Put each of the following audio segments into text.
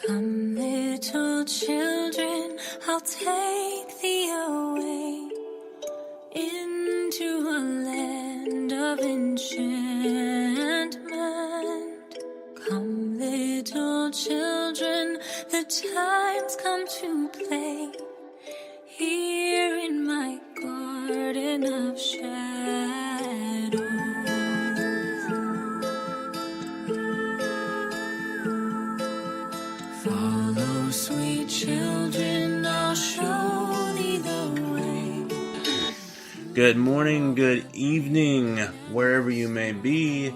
Come, little children, I'll take thee away into a land of enchantment. Come, little children, the time's come to play here in my garden of shadows. Follow, sweet children, I'll show thee the way. Good morning, good evening, wherever you may be.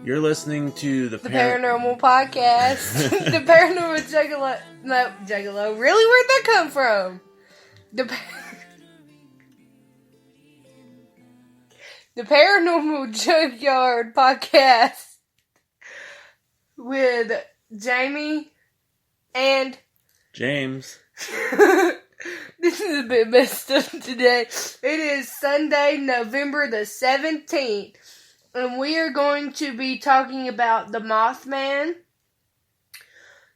You're listening to the Paranormal Podcast. The Paranormal Juggalo. No, Juggalo. Really? Where'd that come from? The Paranormal Junkyard Podcast with Jamie and James. This is a bit messed up today. It is Sunday, November the 17th. And we are going to be talking about the Mothman.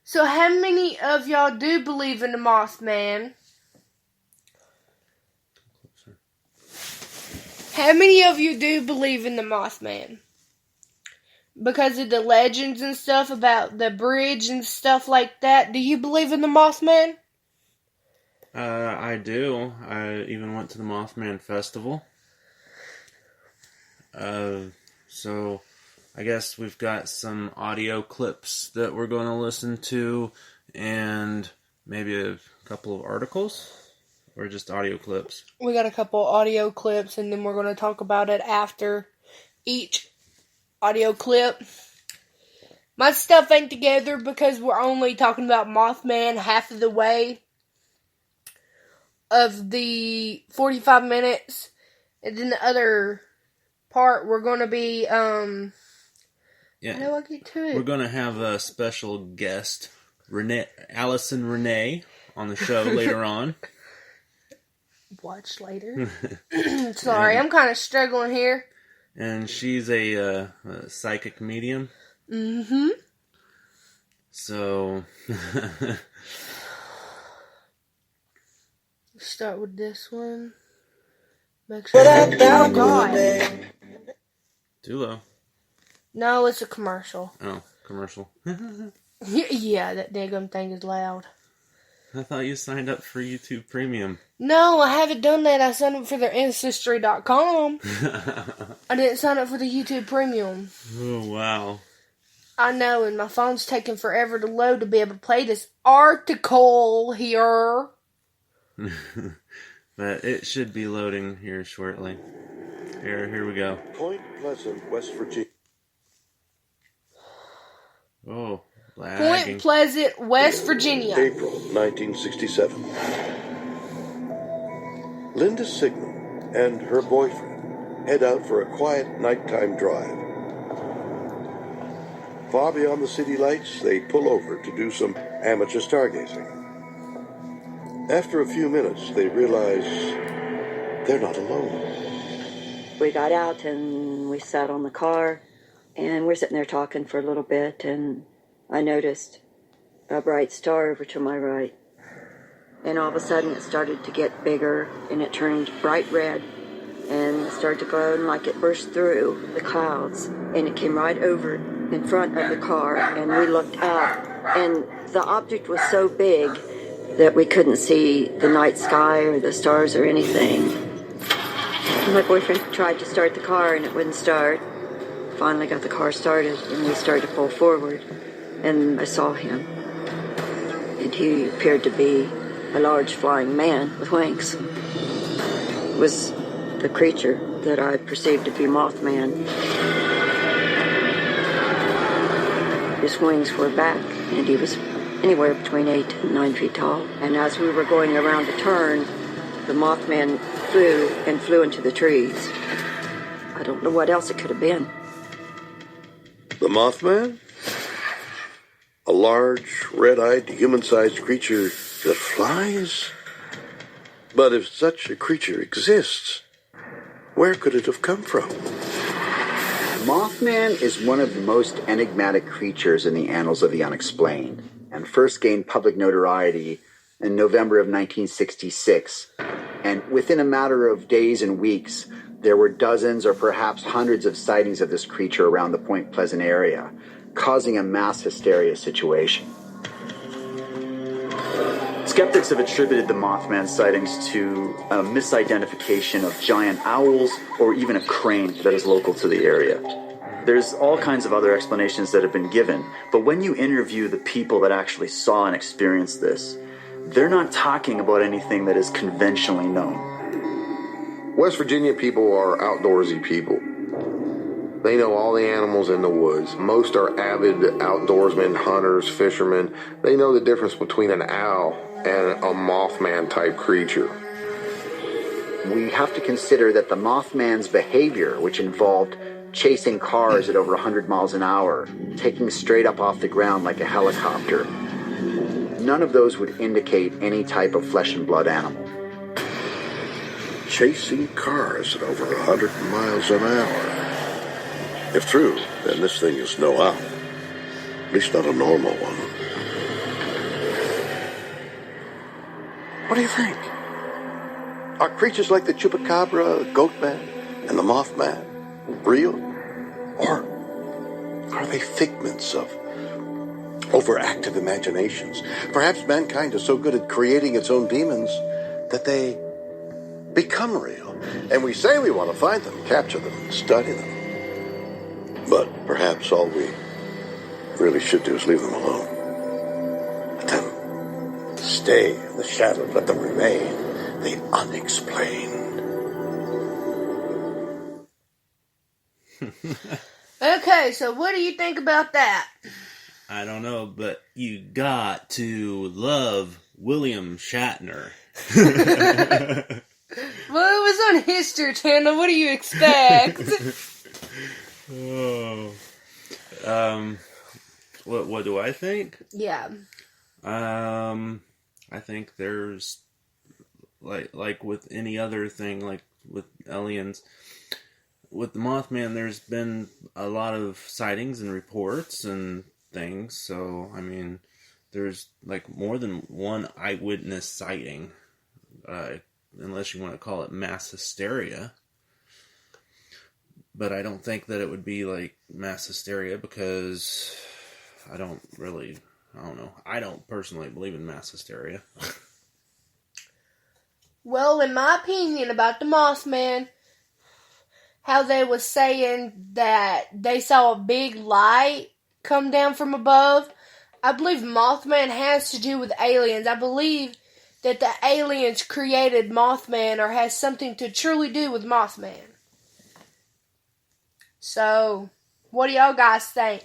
So how many of y'all do believe in the Mothman? How many of you do believe in the Mothman? Because of the legends and stuff about the bridge and stuff like that. Do you believe in the Mothman? I do. I even went to the Mothman Festival. So I guess we've got some audio clips that we're going to listen to, and maybe a couple of articles, or just audio clips. We got a couple audio clips, and then we're going to talk about it after each audio clip. My stuff ain't together because we're only talking about Mothman half of the way of the 45 minutes, and then the other part we're going to be, how do I get to it? We're going to have a special guest, Alison Renee, on the show later on. Watch later. Sorry, I'm kind of struggling here. And she's a psychic medium. Mm-hmm. So... Start with this one. Make sure. Oh God. Too low. No, it's a commercial. Oh, commercial. Yeah, that daggum thing is loud. I thought you signed up for YouTube Premium. No, I haven't done that. I signed up for their Ancestry.com. I didn't sign up for the YouTube Premium. Oh, wow. I know, and my phone's taking forever to load to be able to play this article here. But it should be loading here shortly. Here we go. Point Pleasant, West Virginia. Oh, lagging. Point Pleasant, West Virginia. April 1967. Linda Sigmund and her boyfriend head out for a quiet nighttime drive. Far beyond the city lights, they pull over to do some amateur stargazing. After a few minutes, they realize they're not alone. We got out and we sat on the car, and we're sitting there talking for a little bit, and I noticed a bright star over to my right. And all of a sudden it started to get bigger, and it turned bright red, and it started to glow, and like it burst through the clouds, and it came right over in front of the car, and we looked up, and the object was so big that we couldn't see the night sky or the stars or anything. And my boyfriend tried to start the car and it wouldn't start. Finally got the car started and we started to pull forward, and I saw him. And he appeared to be a large flying man with wings. It was the creature that I perceived to be Mothman. His wings were back and he was anywhere between 8 and 9 feet tall. And as we were going around the turn, the Mothman flew into the trees. I don't know what else it could have been. The Mothman? A large, red-eyed, human-sized creature that flies? But if such a creature exists, where could it have come from? Mothman is one of the most enigmatic creatures in the annals of the unexplained. and first gained public notoriety in November of 1966. And within a matter of days and weeks, there were dozens or perhaps hundreds of sightings of this creature around the Point Pleasant area, causing a mass hysteria situation. Skeptics have attributed the Mothman sightings to a misidentification of giant owls or even a crane that is local to the area. There's all kinds of other explanations that have been given, but when you interview the people that actually saw and experienced this, they're not talking about anything that is conventionally known. West Virginia people are outdoorsy people. They know all the animals in the woods. Most are avid outdoorsmen, hunters, fishermen. They know the difference between an owl and a Mothman type creature. We have to consider that the Mothman's behavior, which involved chasing cars at over 100 miles an hour, taking straight up off the ground like a helicopter, none of those would indicate any type of flesh and blood animal. Chasing cars at over 100 miles an hour. If true, then this thing is no owl. At least not a normal one. What do you think? Are creatures like the chupacabra, goatman, and the mothman real? Or are they figments of overactive imaginations? Perhaps mankind is so good at creating its own demons that they become real. And we say we want to find them, capture them, and study them. But perhaps all we really should do is leave them alone. Let them stay in the shadows. Let them remain the unexplained. Okay, so what do you think about that? I don't know, but you got to love William Shatner. Well, it was on History Channel. What do you expect? Oh. What do I think? Yeah. I think there's like with any other thing, like with aliens, with the Mothman, there's been a lot of sightings and reports and things. So I mean, there's like more than one eyewitness sighting, unless you want to call it mass hysteria. But I don't think that it would be like mass hysteria because I don't know. I don't personally believe in mass hysteria. Well, in my opinion about the Mothman, how they was saying that they saw a big light come down from above, I believe Mothman has to do with aliens. I believe that the aliens created Mothman or has something to truly do with Mothman. So, what do y'all guys think?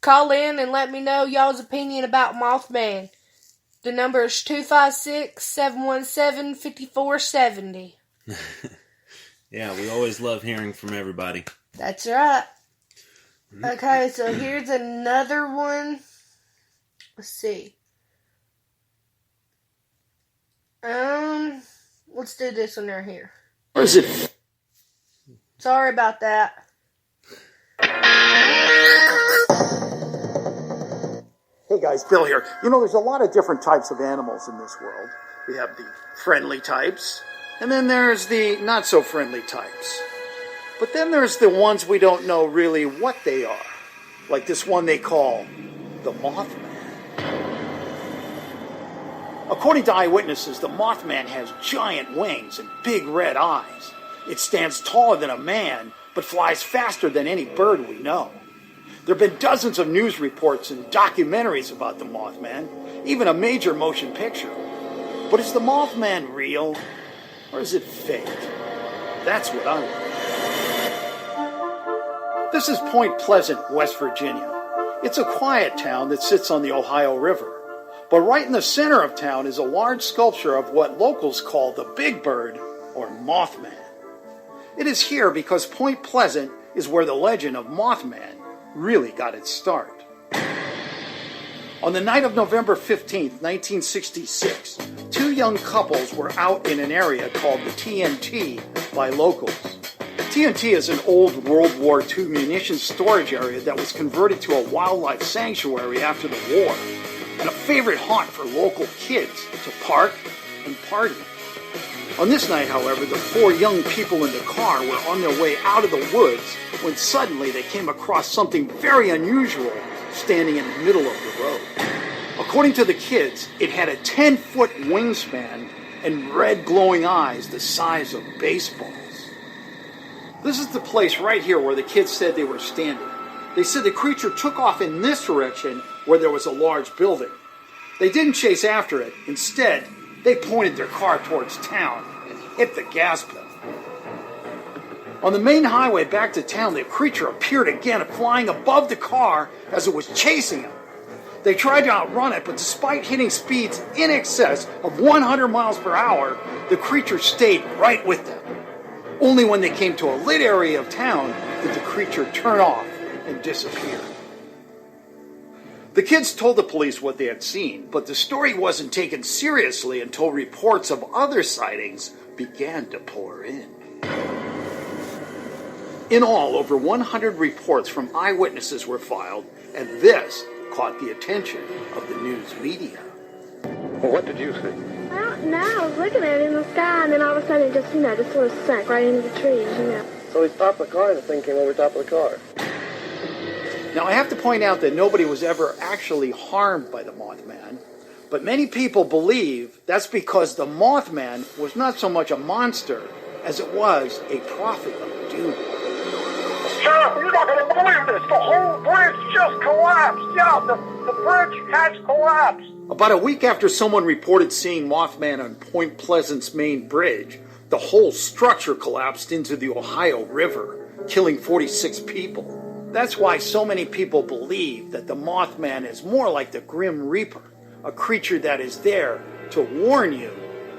Call in and let me know y'all's opinion about Mothman. The number is 256-717-5470. Yeah, we always love hearing from everybody. That's right. Okay, so here's another one. Let's see. Let's do this one right here. Or is it? Sorry about that. Hey guys, Bill here. You know, there's a lot of different types of animals in this world. We have the friendly types, and then there's the not so friendly types. But then there's the ones we don't know really what they are. Like this one they call the Mothman. According to eyewitnesses, the Mothman has giant wings and big red eyes. It stands taller than a man, but flies faster than any bird we know. There have been dozens of news reports and documentaries about the Mothman, even a major motion picture. But is the Mothman real, or is it fake? That's what I want. This is Point Pleasant, West Virginia. It's a quiet town that sits on the Ohio River. But right in the center of town is a large sculpture of what locals call the Big Bird, or Mothman. It is here because Point Pleasant is where the legend of Mothman really got its start. On the night of November 15th, 1966, two young couples were out in an area called the TNT by locals. TNT is an old World War II munitions storage area that was converted to a wildlife sanctuary after the war, and a favorite haunt for local kids to park and party. On this night, however, the four young people in the car were on their way out of the woods when suddenly they came across something very unusual standing in the middle of the road. According to the kids, it had a 10-foot wingspan and red glowing eyes the size of baseballs. This is the place right here where the kids said they were standing. They said the creature took off in this direction where there was a large building. They didn't chase after it. Instead, they pointed their car towards town and hit the gas pedal. On the main highway back to town, the creature appeared again, flying above the car as it was chasing them. They tried to outrun it, but despite hitting speeds in excess of 100 miles per hour, the creature stayed right with them. Only when they came to a lit area of town did the creature turn off and disappear. The kids told the police what they had seen, but the story wasn't taken seriously until reports of other sightings began to pour in. In all, over 100 reports from eyewitnesses were filed, and this caught the attention of the news media. Well, what did you see? Well, no, I was looking at it in the sky, and then all of a sudden it just, just sort of sank right into the trees, So he stopped the car, and the thing came over the top of the car. Now, I have to point out that nobody was ever actually harmed by the Mothman, but many people believe that's because the Mothman was not so much a monster as it was a prophet of doom. Sheriff, you're not going to believe this. The whole bridge just collapsed. Yeah, the bridge has collapsed. About a week after someone reported seeing Mothman on Point Pleasant's main bridge, the whole structure collapsed into the Ohio River, killing 46 people. That's why so many people believe that the Mothman is more like the Grim Reaper, a creature that is there to warn you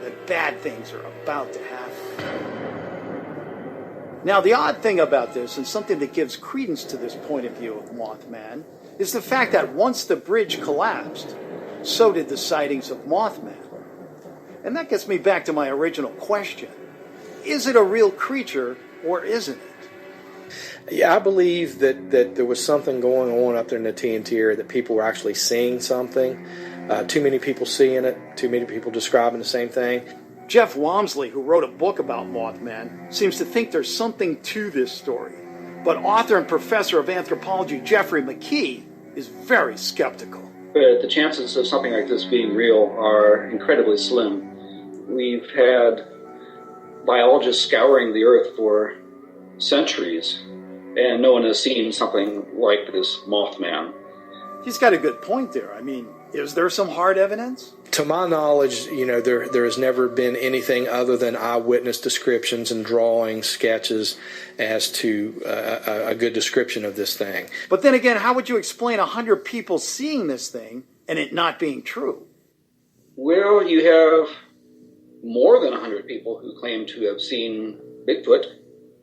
that bad things are about to happen. Now, the odd thing about this, and something that gives credence to this point of view of Mothman, is the fact that once the bridge collapsed, so did the sightings of Mothman. And that gets me back to my original question. Is it a real creature, or isn't it? Yeah, I believe that there was something going on up there in the TNT area, that people were actually seeing something. Too many people seeing it, too many people describing the same thing. Jeff Wamsley, who wrote a book about Mothman, seems to think there's something to this story. But author and professor of anthropology Jeffrey McKee is very skeptical. But the chances of something like this being real are incredibly slim. We've had biologists scouring the earth for centuries, and no one has seen something like this Mothman. He's got a good point there. I mean, is there some hard evidence? To my knowledge, there has never been anything other than eyewitness descriptions and drawings, sketches, as to a good description of this thing. But then again, how would you explain 100 people seeing this thing and it not being true? Well, you have more than 100 people who claim to have seen Bigfoot,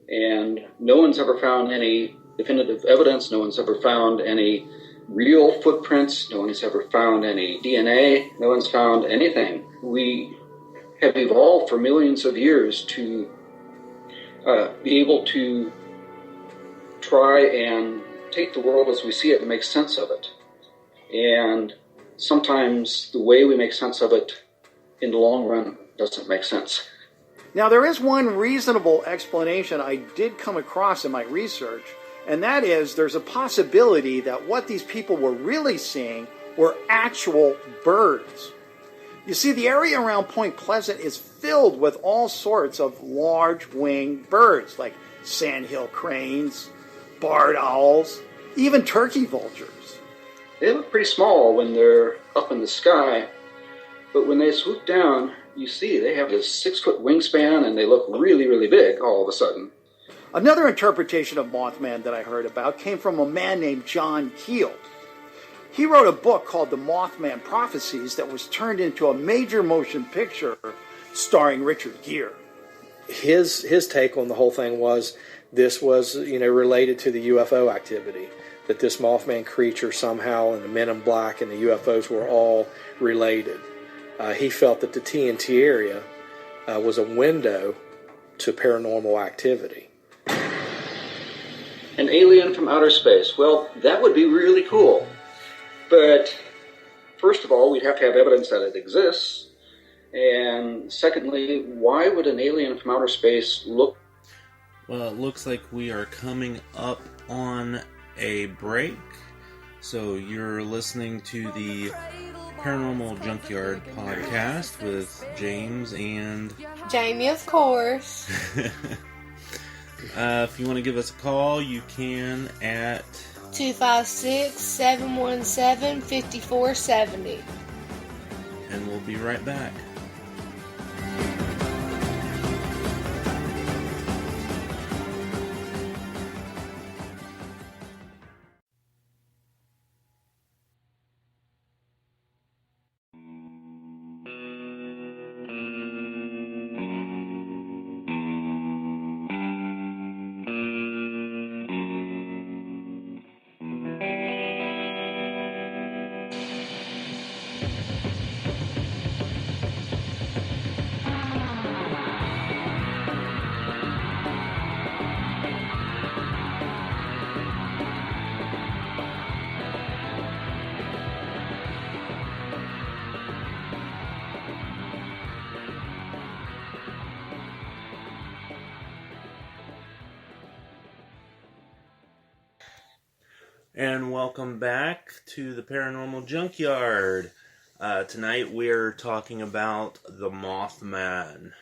and no one's ever found any definitive evidence. No one's ever found any real footprints. No one's ever found any DNA. No one's found anything. We have evolved for millions of years to be able to try and take the world as we see it and make sense of it. And sometimes the way we make sense of it in the long run doesn't make sense. Now, there is one reasonable explanation I did come across in my research, and that is there's a possibility that what these people were really seeing were actual birds. You see, the area around Point Pleasant is filled with all sorts of large winged birds, like sandhill cranes, barred owls, even turkey vultures. They look pretty small when they're up in the sky, but when they swoop down, you see they have this 6-foot wingspan, and they look really, really big all of a sudden. Another interpretation of Mothman that I heard about came from a man named John Keel. He wrote a book called The Mothman Prophecies that was turned into a major motion picture starring Richard Gere. His take on the whole thing was this was, related to the UFO activity, that this Mothman creature somehow and the Men in Black and the UFOs were all related. He felt that the TNT area was a window to paranormal activity. An alien from outer space. Well, that would be really cool. But first of all, we'd have to have evidence that it exists. And secondly, why would an alien from outer space look... Well, it looks like we are coming up on a break. So you're listening to the Paranormal Junkyard podcast with James and... Jamie, of course. If you want to give us a call, you can at 256-717-5470. And we'll be right back. And welcome back to the Paranormal Junkyard. Tonight we're talking about the Mothman.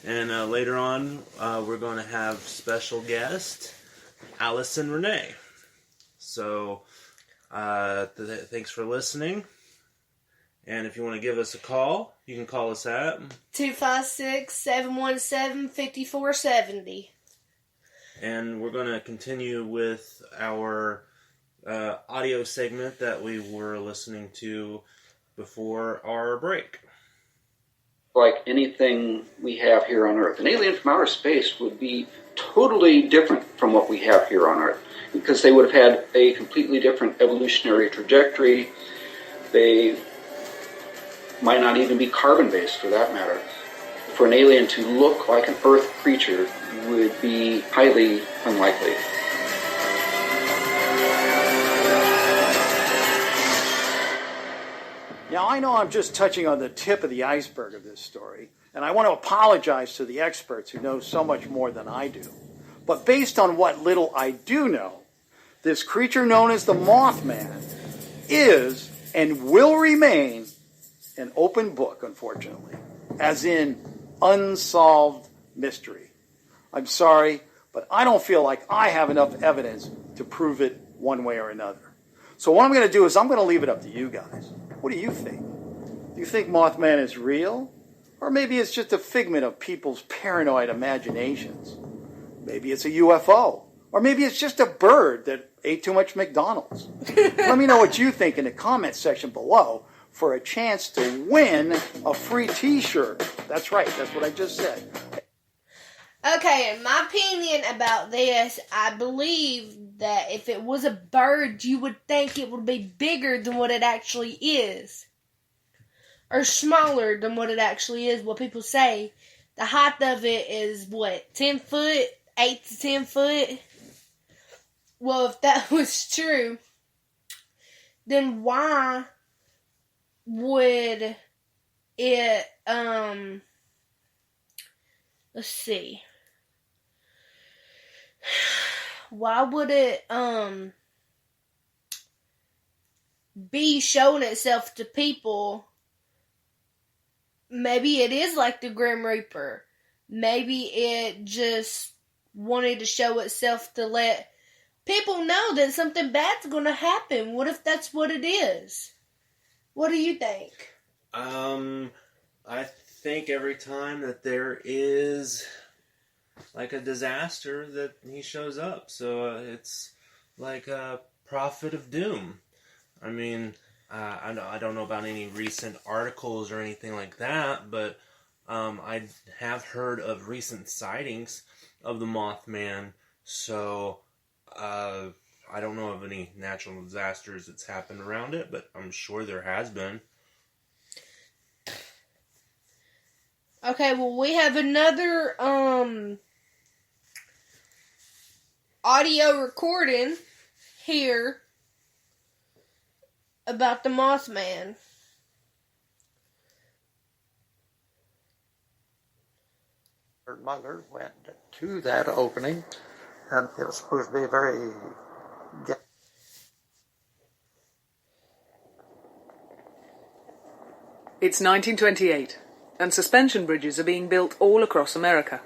And later on, we're going to have special guest, Alison Renee. So, thanks for listening. And if you want to give us a call, you can call us at 256-717-5470. And we're going to continue with our audio segment that we were listening to before our break. Like anything we have here on Earth. An alien from outer space would be totally different from what we have here on Earth, because they would have had a completely different evolutionary trajectory. They might not even be carbon-based, for that matter. For an alien to look like an Earth creature would be highly unlikely. Now, I know I'm just touching on the tip of the iceberg of this story, and I want to apologize to the experts who know so much more than I do. But based on what little I do know, this creature known as the Mothman is and will remain an open book, unfortunately, as in unsolved mystery. I'm sorry, but I don't feel like I have enough evidence to prove it one way or another. So what I'm going to do is I'm going to leave it up to you guys. What do you think? Do you think Mothman is real? Or maybe it's just a figment of people's paranoid imaginations? Maybe it's a UFO. Or maybe it's just a bird that ate too much McDonald's. Let me know what you think in the comment section below for a chance to win a free t-shirt. That's right, that's what I just said. Okay, in my opinion about this, I believe that if it was a bird, you would think it would be bigger than what it actually is. Or smaller than what it actually is, what people say. The height of it is, 10 foot? 8 to 10 foot? Well, if that was true, then why would it, let's see. Why would it, be showing itself to people? Maybe it is like the Grim Reaper. Maybe it just wanted to show itself to let people know that something bad's going to happen. What if that's what it is? What do you think? I think every time that there is like a disaster that he shows up. So it's like a prophet of doom. I mean, I don't know about any recent articles or anything like that, but I have heard of recent sightings of the Mothman. So I don't know of any natural disasters that's happened around it, but I'm sure there has been. Okay, well, we have another audio recording here about the Mothman. Her mother went to that opening, and it was supposed to be very... It's 1928, and suspension bridges are being built all across America.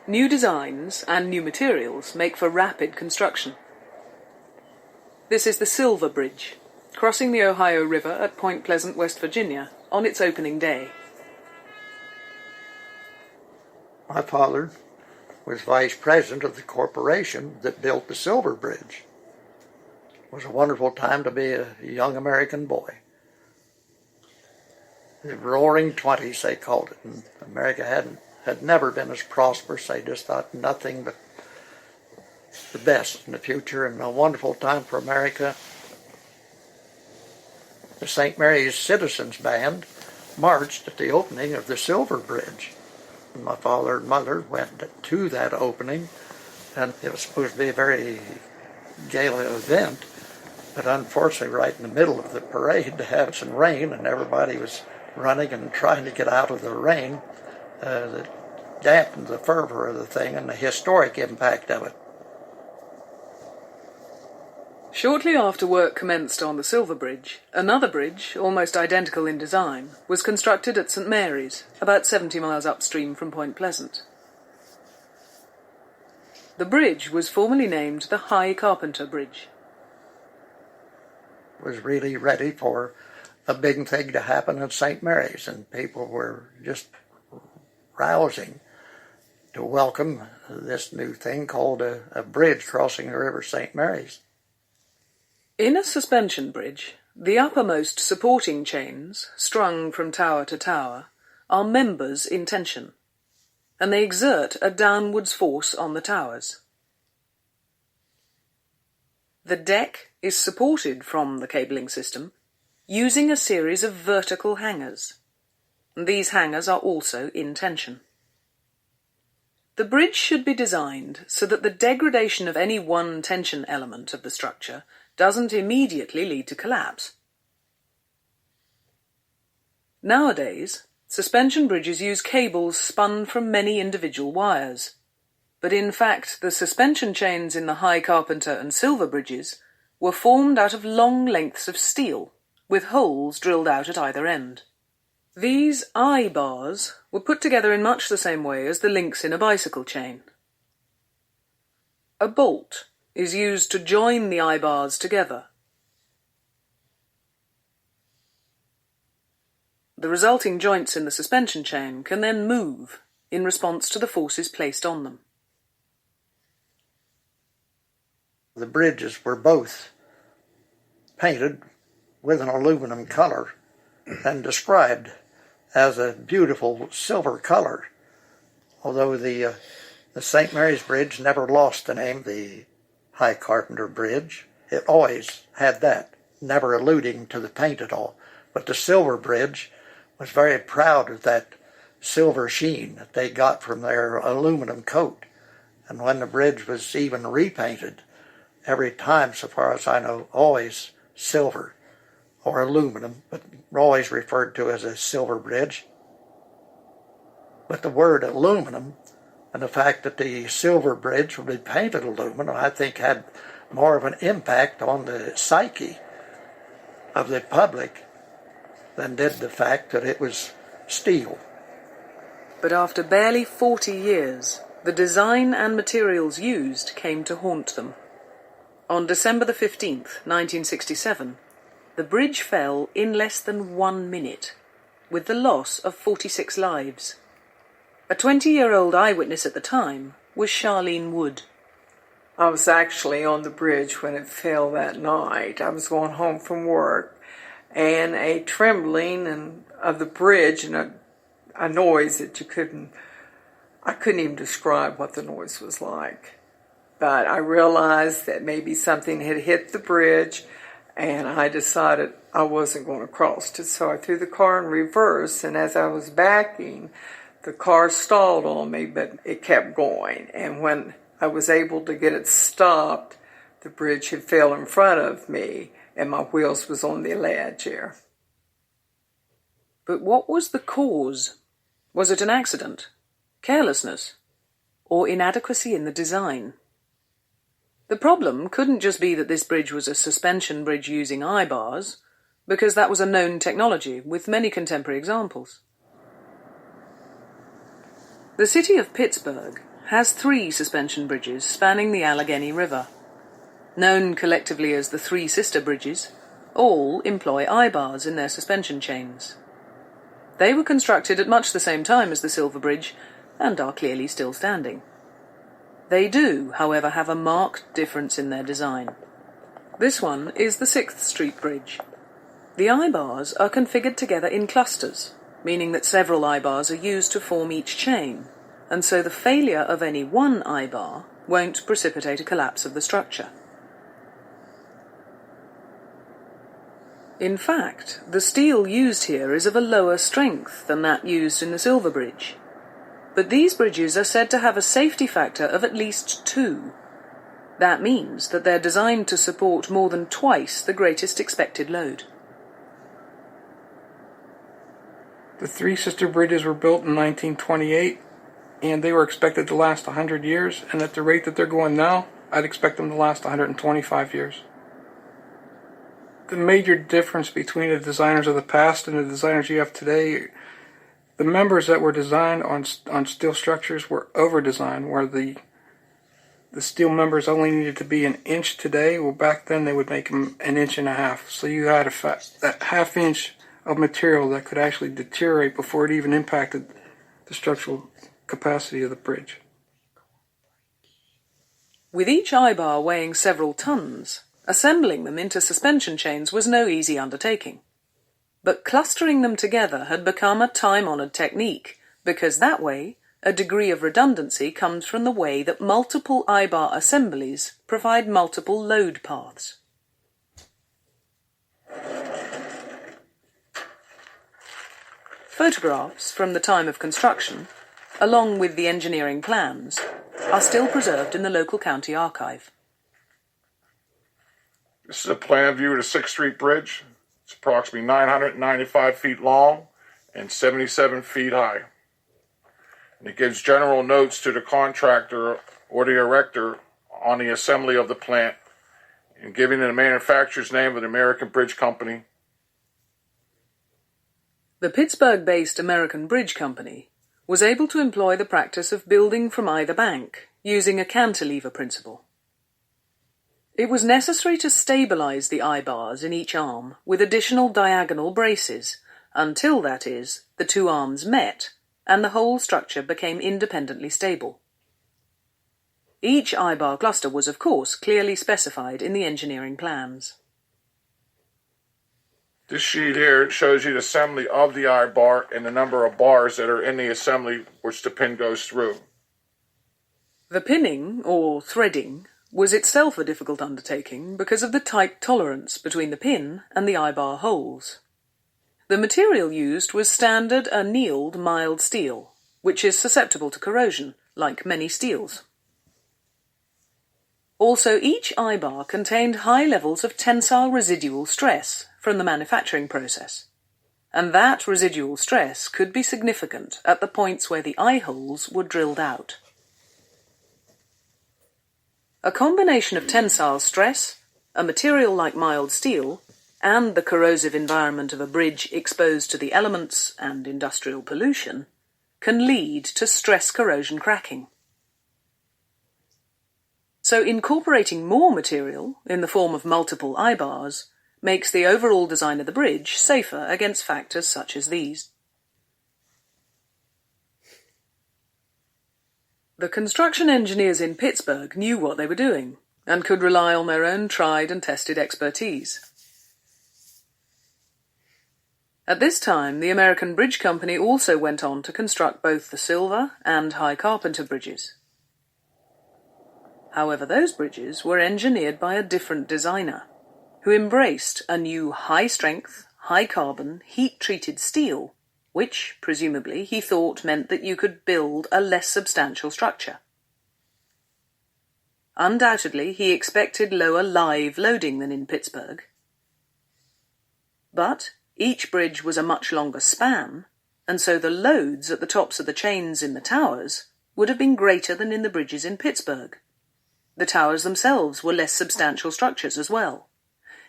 New designs and new materials make for rapid construction. This is the Silver Bridge, crossing the Ohio River at Point Pleasant, West Virginia, on its opening day. My father was vice president of the corporation that built the Silver Bridge. It was a wonderful time to be a young American boy. The Roaring Twenties, they called it, and America had never been as prosperous. They just thought nothing but the best in the future, and a wonderful time for America. The St. Mary's Citizens Band marched at the opening of the Silver Bridge. And my father and mother went to that opening, and it was supposed to be a very gala event, but unfortunately right in the middle of the parade they had some rain, and everybody was running and trying to get out of the rain. That dampened the fervor of the thing and the historic impact of it. Shortly after work commenced on the Silver Bridge, another bridge, almost identical in design, was constructed at St. Mary's, about 70 miles upstream from Point Pleasant. The bridge was formerly named the High Carpenter Bridge. Was really ready for a big thing to happen at St. Mary's, and people were just rousing to welcome this new thing called a bridge crossing the River St. Mary's. In a suspension bridge, the uppermost supporting chains, strung from tower to tower, are members in tension, and they exert a downwards force on the towers. The deck is supported from the cabling system using a series of vertical hangers, and these hangers are also in tension. The bridge should be designed so that the degradation of any one tension element of the structure doesn't immediately lead to collapse. Nowadays, suspension bridges use cables spun from many individual wires, but in fact the suspension chains in the High Carpenter and Silver bridges were formed out of long lengths of steel, with holes drilled out at either end. These I-bars were put together in much the same way as the links in a bicycle chain. A bolt is used to join the I-bars together. The resulting joints in the suspension chain can then move in response to the forces placed on them. The bridges were both painted with an aluminum color and described as a beautiful silver color, although the St. Mary's Bridge never lost the name, the High Carpenter Bridge. It always had that, never alluding to the paint at all. But the Silver Bridge was very proud of that silver sheen that they got from their aluminum coat. And when the bridge was even repainted, every time, so far as I know, always silver or aluminum, but always referred to as a Silver Bridge. But the word aluminum and the fact that the Silver Bridge would be painted aluminum, I think, had more of an impact on the psyche of the public than did the fact that it was steel. But after barely 40 years, the design and materials used came to haunt them. On December the 15th, 1967, the bridge fell in less than 1 minute, with the loss of 46 lives. A 20-year-old eyewitness at the time was Charlene Wood. I was actually on the bridge when it fell that night. I was going home from work, and a trembling of the bridge and a noise that I couldn't even describe what the noise was like. But I realized that maybe something had hit the bridge, and I decided I wasn't going to cross it. So I threw the car in reverse, and as I was backing, the car stalled on me, but it kept going. And when I was able to get it stopped. The bridge had fell in front of me, and my wheels was on the ledge here. But what was the cause? Was it an accident, carelessness, or inadequacy in the design? The problem couldn't just be that this bridge was a suspension bridge using I-bars, because that was a known technology with many contemporary examples. The city of Pittsburgh has 3 suspension bridges spanning the Allegheny River. Known collectively as the 3 Sister Bridges, all employ I-bars in their suspension chains. They were constructed at much the same time as the Silver Bridge, and are clearly still standing. They do, however, have a marked difference in their design. This one is the 6th Street Bridge. The I-bars are configured together in clusters, meaning that several I-bars are used to form each chain, and so the failure of any one I-bar won't precipitate a collapse of the structure. In fact, the steel used here is of a lower strength than that used in the Silver Bridge. But these bridges are said to have a safety factor of at least 2. That means that they're designed to support more than twice the greatest expected load. The 3 Sister Bridges were built in 1928, and they were expected to last 100 years, and at the rate that they're going now, I'd expect them to last 125 years. The major difference between the designers of the past and the designers you have today, the members that were designed on steel structures were over-designed, where the steel members only needed to be an inch today. Well, back then they would make them an inch and a half. So you had that half inch of material that could actually deteriorate before it even impacted the structural capacity of the bridge. With each I-bar weighing several tons, assembling them into suspension chains was no easy undertaking. But clustering them together had become a time-honoured technique, because that way a degree of redundancy comes from the way that multiple I-bar assemblies provide multiple load paths. Photographs from the time of construction, along with the engineering plans, are still preserved in the local county archive. This is a plan view of the 6th Street Bridge. It's approximately 995 feet long and 77 feet high. And it gives general notes to the contractor or the erector on the assembly of the plant and giving the manufacturer's name of the American Bridge Company. The Pittsburgh-based American Bridge Company was able to employ the practice of building from either bank using a cantilever principle. It was necessary to stabilize the I-bars in each arm with additional diagonal braces until, that is, the 2 arms met and the whole structure became independently stable. Each I-bar cluster was, of course, clearly specified in the engineering plans. This sheet here shows you the assembly of the I-bar and the number of bars that are in the assembly which the pin goes through. The pinning, or threading, was itself a difficult undertaking because of the tight tolerance between the pin and the I-bar holes. The material used was standard annealed mild steel, which is susceptible to corrosion, like many steels. Also, each I-bar contained high levels of tensile residual stress from the manufacturing process, and that residual stress could be significant at the points where the eye holes were drilled out. A combination of tensile stress, a material like mild steel, and the corrosive environment of a bridge exposed to the elements and industrial pollution can lead to stress corrosion cracking. So incorporating more material, in the form of multiple I-bars, makes the overall design of the bridge safer against factors such as these. The construction engineers in Pittsburgh knew what they were doing, and could rely on their own tried and tested expertise. At this time, the American Bridge Company also went on to construct both the Silver and High Carpenter bridges. However, those bridges were engineered by a different designer, who embraced a new high-strength, high-carbon, heat-treated steel, which, presumably, he thought meant that you could build a less substantial structure. Undoubtedly, he expected lower live loading than in Pittsburgh. But each bridge was a much longer span, and so the loads at the tops of the chains in the towers would have been greater than in the bridges in Pittsburgh. The towers themselves were less substantial structures as well.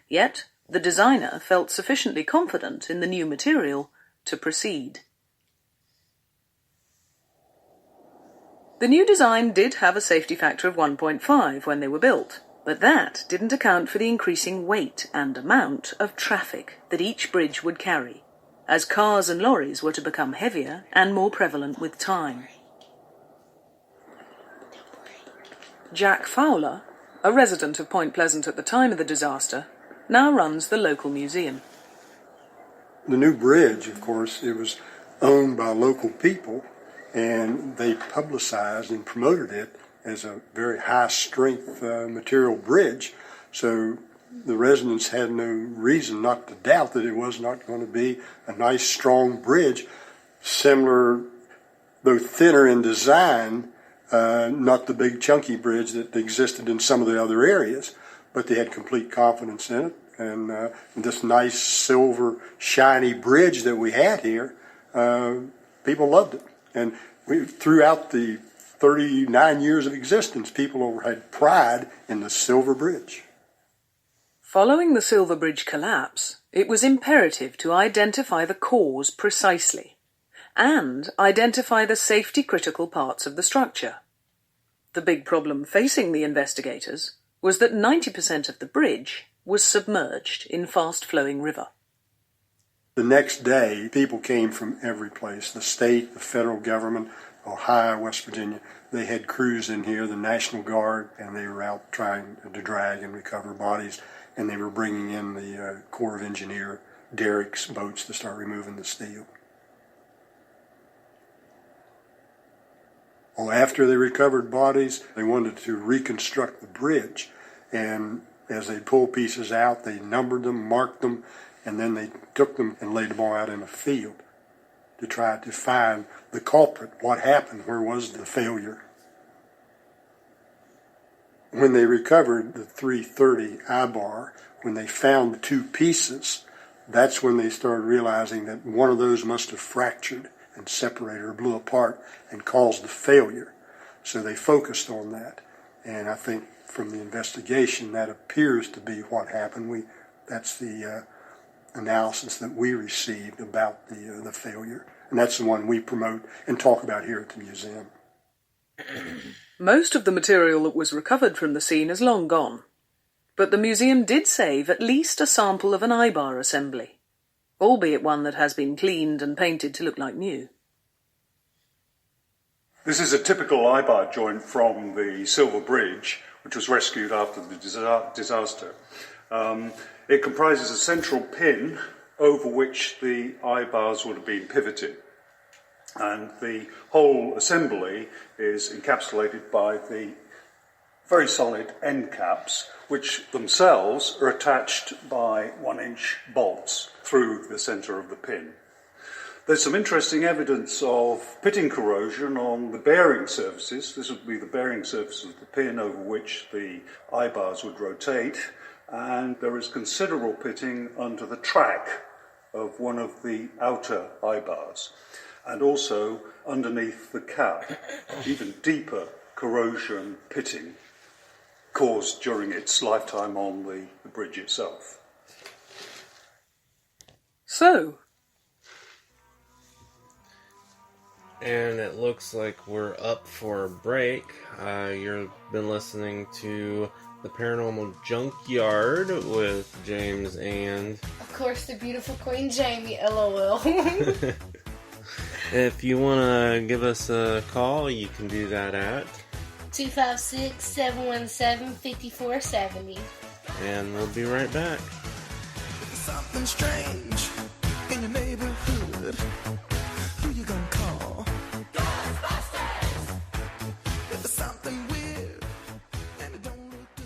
Yet the designer felt sufficiently confident in the new material to proceed. The new design did have a safety factor of 1.5 when they were built, but that didn't account for the increasing weight and amount of traffic that each bridge would carry, as cars and lorries were to become heavier and more prevalent with time. Jack Fowler, a resident of Point Pleasant at the time of the disaster, now runs the local museum. The new bridge, of course, it was owned by local people, and they publicized and promoted it as a very high-strength material bridge. So the residents had no reason not to doubt that it was not going to be a nice, strong bridge, similar, though thinner in design, not the big, chunky bridge that existed in some of the other areas, but they had complete confidence in it. And this nice, silver, shiny bridge that we had here, people loved it. And throughout the 39 years of existence, people had pride in the Silver Bridge. Following the Silver Bridge collapse, it was imperative to identify the cause precisely, and identify the safety-critical parts of the structure. The big problem facing the investigators was that 90% of the bridge was submerged in fast-flowing river. The next day, people came from every place, the state, the federal government, Ohio, West Virginia. They had crews in here, the National Guard, and they were out trying to drag and recover bodies, and they were bringing in the Corps of Engineer derricks, boats to start removing the steel. Well, after they recovered bodies, they wanted to reconstruct the bridge, and as they pulled pieces out, they numbered them, marked them, and then they took them and laid them all out in a field to try to find the culprit. What happened? Where was the failure? When they recovered the 330 I-bar, when they found the two pieces, that's when they started realizing that one of those must have fractured and separated or blew apart and caused the failure. So they focused on that. And I think from the investigation, that appears to be what happened. That's the analysis that we received about the failure. And that's the one we promote and talk about here at the museum. Most of the material that was recovered from the scene is long gone, but the museum did save at least a sample of an I-bar assembly, albeit one that has been cleaned and painted to look like new. This is a typical I-bar joint from the Silver Bridge, which was rescued after the disaster. It comprises a central pin over which the I-bars would have been pivoted. And the whole assembly is encapsulated by the very solid end caps, which themselves are attached by 1-inch bolts through the centre of the pin. There's some interesting evidence of pitting corrosion on the bearing surfaces. This would be the bearing surface of the pin over which the I-bars would rotate, and there is considerable pitting under the track of one of the outer I-bars, and also underneath the cap, even deeper corrosion pitting caused during its lifetime on the bridge itself. So, and it looks like we're up for a break. You've been listening to The Paranormal Junkyard with James and... of course, the beautiful Queen Jamie, LOL. If you want to give us a call, you can do that at 256-717-5470. And we'll be right back. Something strange in your neighborhood. Who you gonna call? Ghostbusters! If there's something weird and it don't look good.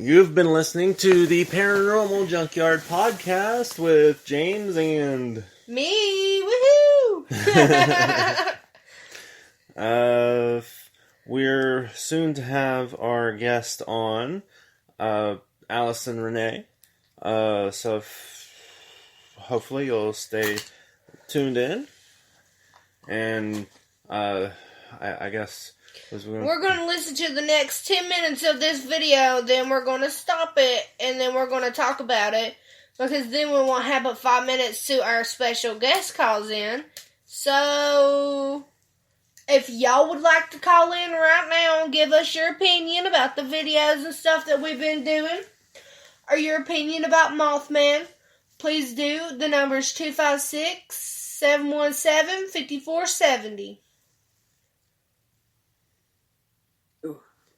You've been listening to the Paranormal Junkyard Podcast with James and... Me! Woohoo! We're soon to have our guest on, Alison Renee. So hopefully you'll stay tuned in. And I guess... We're going to listen to the next 10 minutes of this video, then we're going to stop it, and then we're going to talk about it, because then we won't have but 5 minutes to our special guest calls in. So, if y'all would like to call in right now and give us your opinion about the videos and stuff that we've been doing, or your opinion about Mothman, please do. The number is 256-717-5470.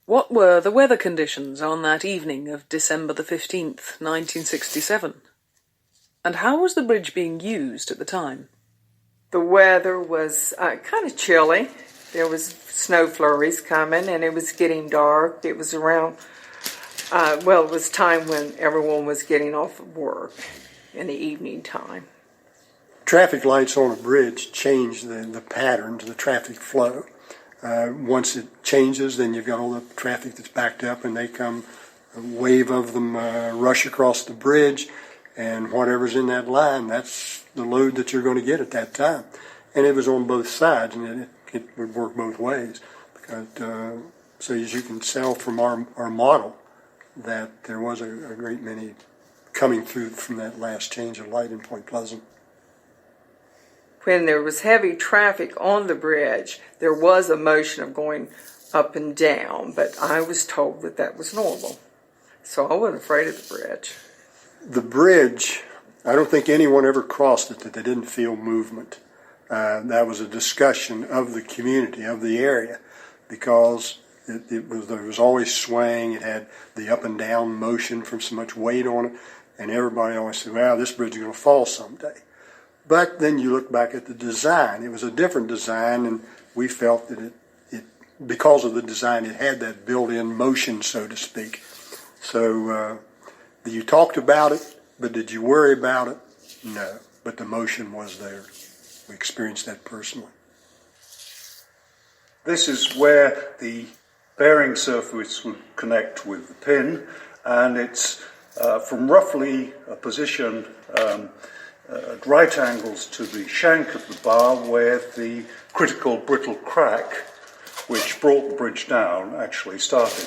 What were the weather conditions on that evening of December the 15th, 1967? And how was the bridge being used at the time? The weather was kind of chilly. There was snow flurries coming, and it was getting dark. It was around, it was time when everyone was getting off of work in the evening time. Traffic lights on a bridge change the pattern to the traffic flow. Once it changes, then you've got all the traffic that's backed up, and they come, a wave of them rush across the bridge, and whatever's in that line, that's the load that you're going to get at that time. And it was on both sides, and it would work both ways. Because, so as you can tell from our model, that there was a great many coming through from that last change of light in Point Pleasant. When there was heavy traffic on the bridge, there was a motion of going up and down, but I was told that that was normal. So I wasn't afraid of the bridge. The bridge, I don't think anyone ever crossed it that they didn't feel movement. That was a discussion of the community, of the area, because there was always swaying. It had the up and down motion from so much weight on it, and everybody always said, well, this bridge is going to fall someday. But then you look back at the design. It was a different design, and we felt that it because of the design, it had that built-in motion, so to speak. So you talked about it, but did you worry about it? No, but the motion was there. We experienced that personally. This is where the bearing surface would connect with the pin, and it's from roughly a position at right angles to the shank of the bar where the critical brittle crack, which brought the bridge down, actually started.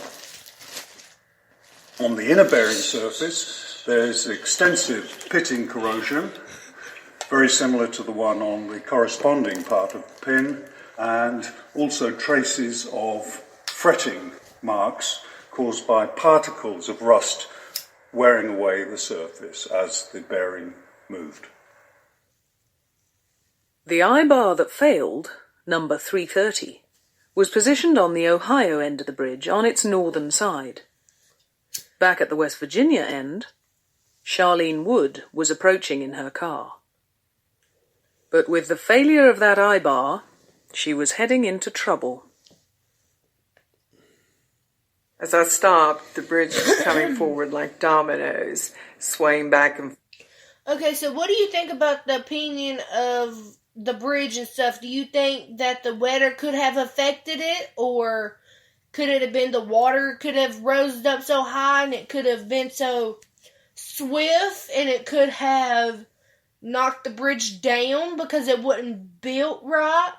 On the inner bearing surface, there's extensive pitting corrosion, very similar to the one on the corresponding part of the pin, and also traces of fretting marks caused by particles of rust wearing away the surface as the bearing moved. The eye-bar that failed, number 330, was positioned on the Ohio end of the bridge on its northern side. Back at the West Virginia end, Charlene Wood was approaching in her car. But with the failure of that eye-bar, she was heading into trouble. As I stopped, the bridge was coming forward like dominoes, swaying back and forth. Okay, so what do you think about the opinion of the bridge and stuff? Do you think that the weather could have affected it, or could it have been the water could have rose up so high and it could have been so swift and it could have knocked the bridge down because it wasn't built right?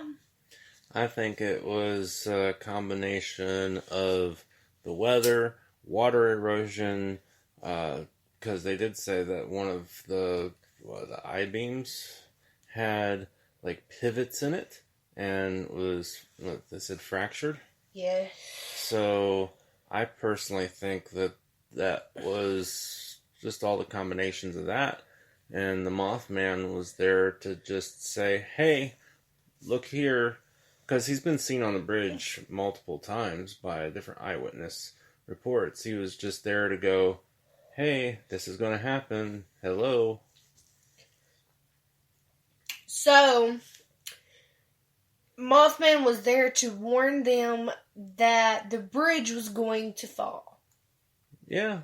I think it was a combination of the weather, water erosion, because they did say that one of the I-beams had like pivots in it and was, they said, fractured. Yeah. So I personally think that was just all the combinations of that, and the Mothman was there to just say, hey, look here, because he's been seen on the bridge multiple times by different eyewitness reports. He was just there to go, hey, this is going to happen. Hello. So, Mothman was there to warn them that the bridge was going to fall. Yeah,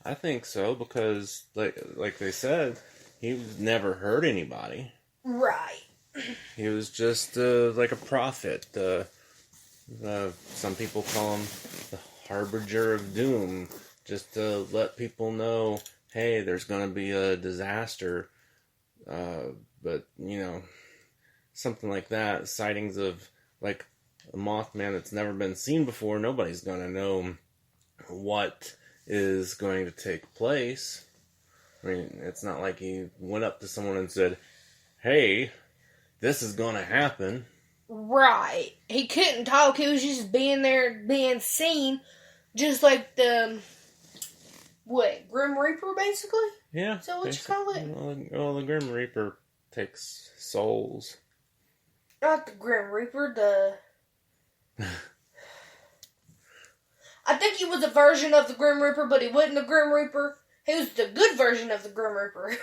I think so, because like they said, he never hurt anybody. Right. He was just like a prophet. Some people call him the harbinger of doom, just to let people know, hey, there's going to be a disaster. But, something like that, sightings of, like, a Mothman that's never been seen before, nobody's going to know what is going to take place. I mean, it's not like he went up to someone and said, hey, this is going to happen. Right. He couldn't talk. He was just being there, being seen, just like the, Grim Reaper, basically? Yeah. Is that what you call it? Well, the Grim Reaper takes souls. Not the Grim Reaper, I think he was a version of the Grim Reaper, but he wasn't the Grim Reaper. He was the good version of the Grim Reaper.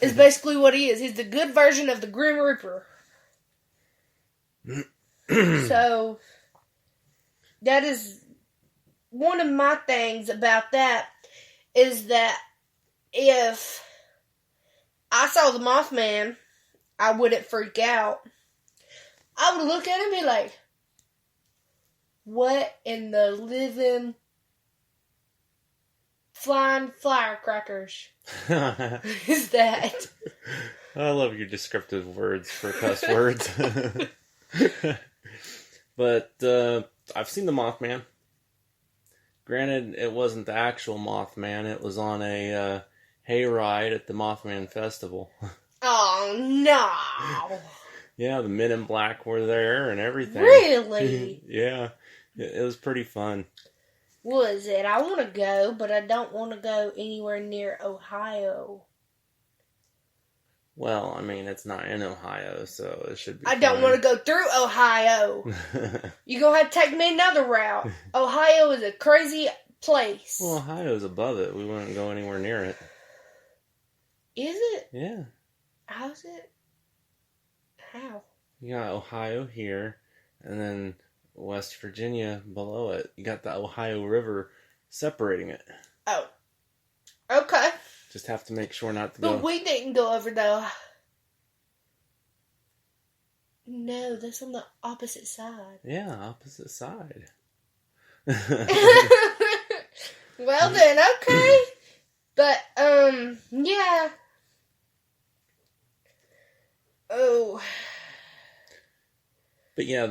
Is basically what he is. He's the good version of the Grim Reaper. So, that is one of my things about that, is that if I saw the Mothman, I wouldn't freak out. I would look at him and be like, what in the living flying firecrackers is that? I love your descriptive words for cuss words. But I've seen the Mothman. Granted, it wasn't the actual Mothman. It was on a hayride at the Mothman Festival. Oh, no. Yeah, the Men in Black were there and everything. Really? Yeah, it was pretty fun. Was it? I want to go, but I don't want to go anywhere near Ohio. Well, I mean, it's not in Ohio, so it should be I don't want to go through Ohio. You're going to have to take me another route. Ohio is a crazy place. Well, Ohio's above it. We wouldn't go anywhere near it. Is it? Yeah. How's it? How? You got Ohio here, and then West Virginia below it. You got the Ohio River separating it. Oh. Okay. Just have to make sure not to go. But we didn't go over the... No, that's on the opposite side. Yeah, opposite side. Well then, okay. But, yeah. Oh. But yeah,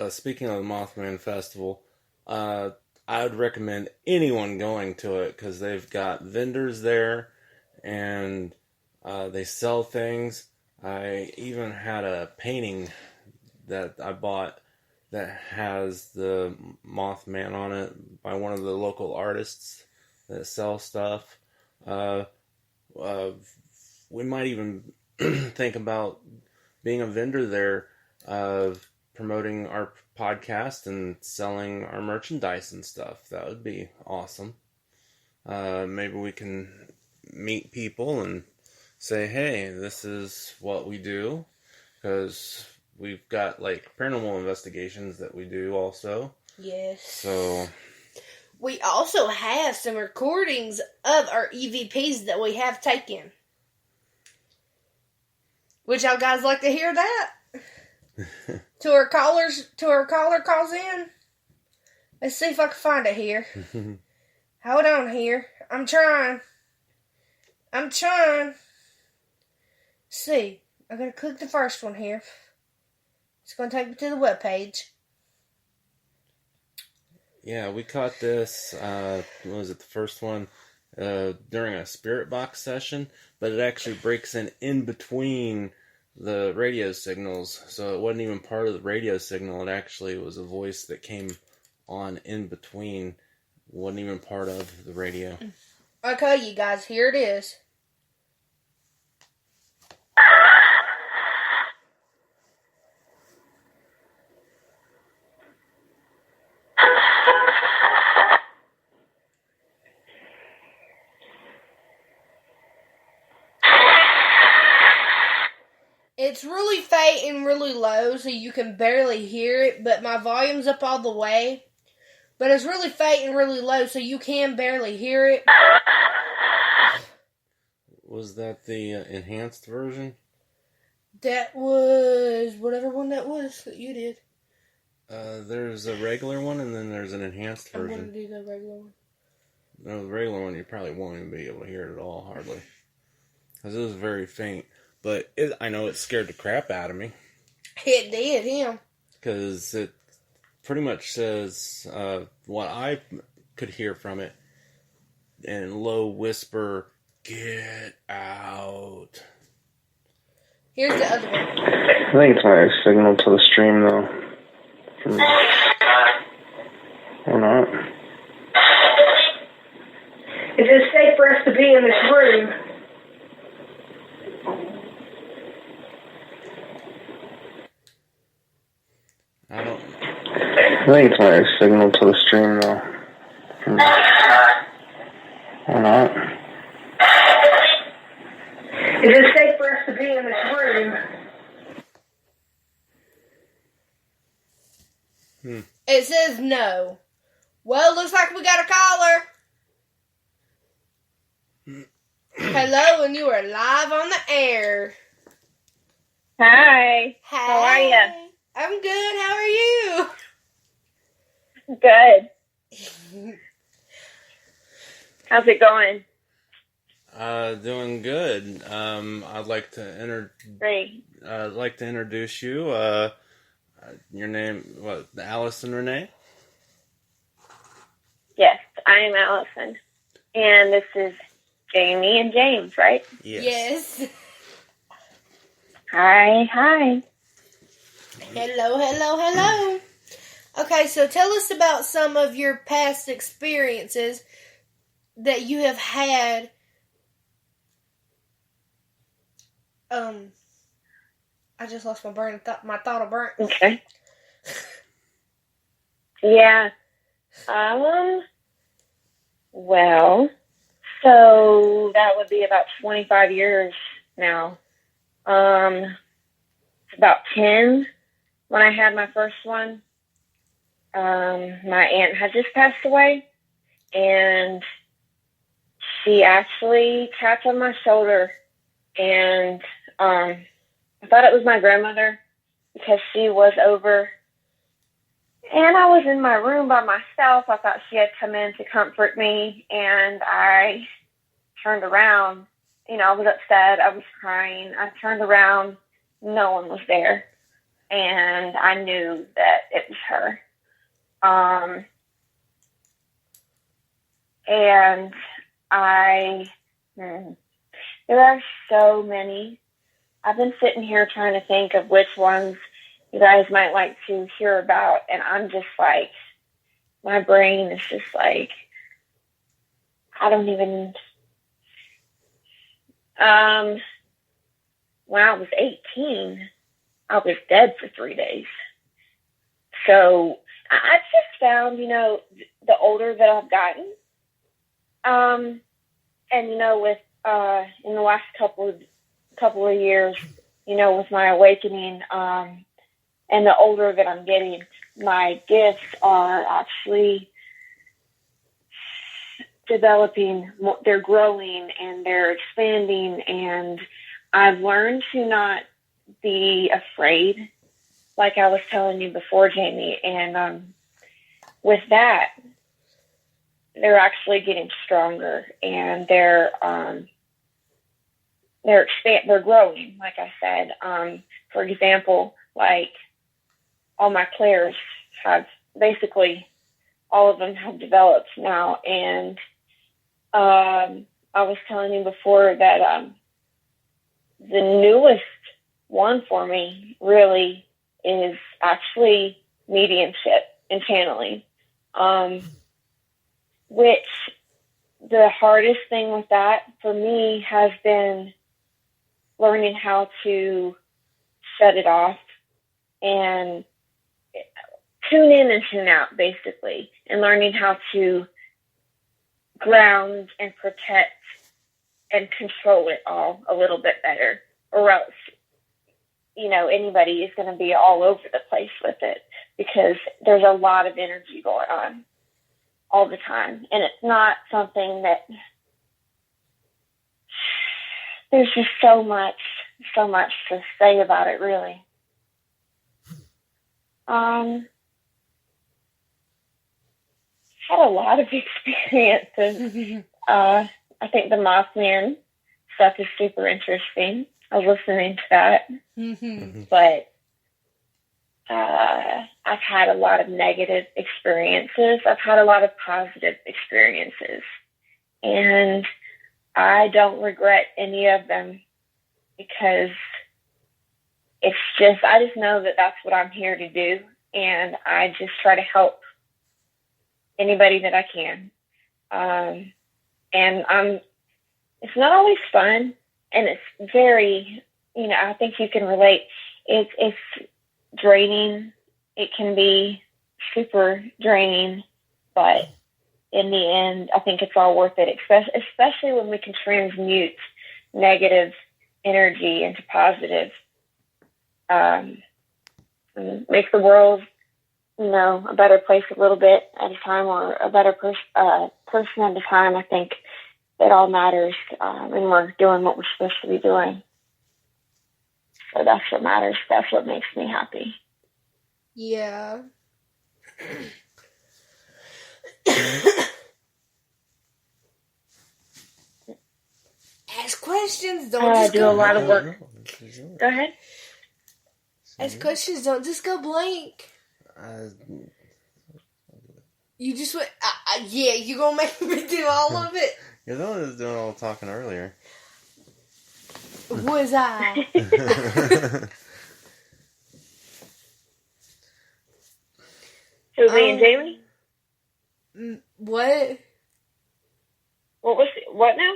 speaking of the Mothman Festival, I would recommend anyone going to it, because they've got vendors there, and they sell things. I even had a painting that I bought that has the Mothman on it by one of the local artists that sell stuff. We might even think about being a vendor there, of promoting our podcast and selling our merchandise and stuff. That would be awesome. Maybe we can meet people and say, hey, this is what we do, because we've got like paranormal investigations that we do also. Yes. So we also have some recordings of our EVPs that we have taken. Would y'all guys like to hear that? To our caller calls in. Let's see if I can find it here. Hold on here. I'm trying. See, I'm going to click the first one here. It's going to take me to the webpage. Yeah, we caught this, what was it, the first one, during a spirit box session, but it actually breaks in between the radio signals, so it wasn't even part of the radio signal. It actually was a voice that came on in between, wasn't even part of the radio. Okay, you guys, here it is. It's really faint and really low, so you can barely hear it, but my volume's up all the way. but it's really faint and really low, so you can barely hear it. Was that the enhanced version? That was whatever one that was that you did. There's a regular one, and then there's an enhanced I'm version. going to do the regular one. No, the regular one you probably won't even be able to hear it at all, hardly. Because it was very faint. But I know it scared the crap out of me. It did him. Because it pretty much says what I could hear from it in low whisper, "Get out." Here's the other one. I think it's my signal to the stream, though. Or not. Is it safe for us to be in this room? I think it's my signal to the stream, though. Or not. Is it safe for us to be in this room? It says no. Well, looks like we got a caller. Hello, and you are live on the air. Hi. Hi. How are you? I'm good. How are you? Good. How's it going? Doing good. I'd like to Great. I'd like to introduce you. Your name, what? Alison Renee? Yes, I'm Alison. And this is Jamie and James, right? Yes. Hi. Hello. Okay, so tell us about some of your past experiences that you have had. I just lost my brain. My thought of burnt. Okay. Yeah. Well, so that would be about 25 years now. It's about 10 when I had my first one. My aunt had just passed away, and she actually tapped on my shoulder, and I thought it was my grandmother because she was over, and I was in my room by myself. I thought she had come in to comfort me, and I turned around. You know, I was upset. I was crying. I turned around. No one was there, and I knew that it was her. And there are so many. I've been sitting here trying to think of which ones you guys might like to hear about, and I'm just like, my brain is just like, I don't even, when I was 18, I was dead for 3 days. So I just found, the older that I've gotten, and, with, in the last couple of years, with my awakening, and the older that I'm getting, my gifts are actually developing, they're growing and they're expanding, and I've learned to not be afraid, like I was telling you before, Jamie, and with that, they're actually getting stronger, and they're growing, like I said. For example, like all my clairs have basically all of them have developed now, and I was telling you before that the newest one for me really is actually mediumship and channeling, which the hardest thing with that for me has been learning how to shut it off and tune in and tune out, basically, and learning how to ground and protect and control it all a little bit better, or else, anybody is going to be all over the place with it because there's a lot of energy going on. all the time. And it's not something that, there's just so much to say about it, really. Had a lot of experiences. I think the Mothman stuff is super interesting. I was listening to that. But I've had a lot of negative experiences. I've had a lot of positive experiences. And I don't regret any of them because I just know that that's what I'm here to do. And I just try to help anybody that I can. It's not always fun, and it's very, I think you can relate. It's draining. It can be super draining, but in the end, I think it's all worth it, especially when we can transmute negative energy into positive. Make the world, a better place a little bit at a time, or a better person at a time. I think it all matters, and we're doing what we're supposed to be doing. So that's what matters. That's what makes me happy. Yeah. Ask questions. Don't just do a lot of work. Go ahead. Ask questions. Don't just go blank. You just went, yeah, you gonna make me do all of it? You're the one that was doing all the talking earlier. Was I? Who, me and Jamie? What? What now?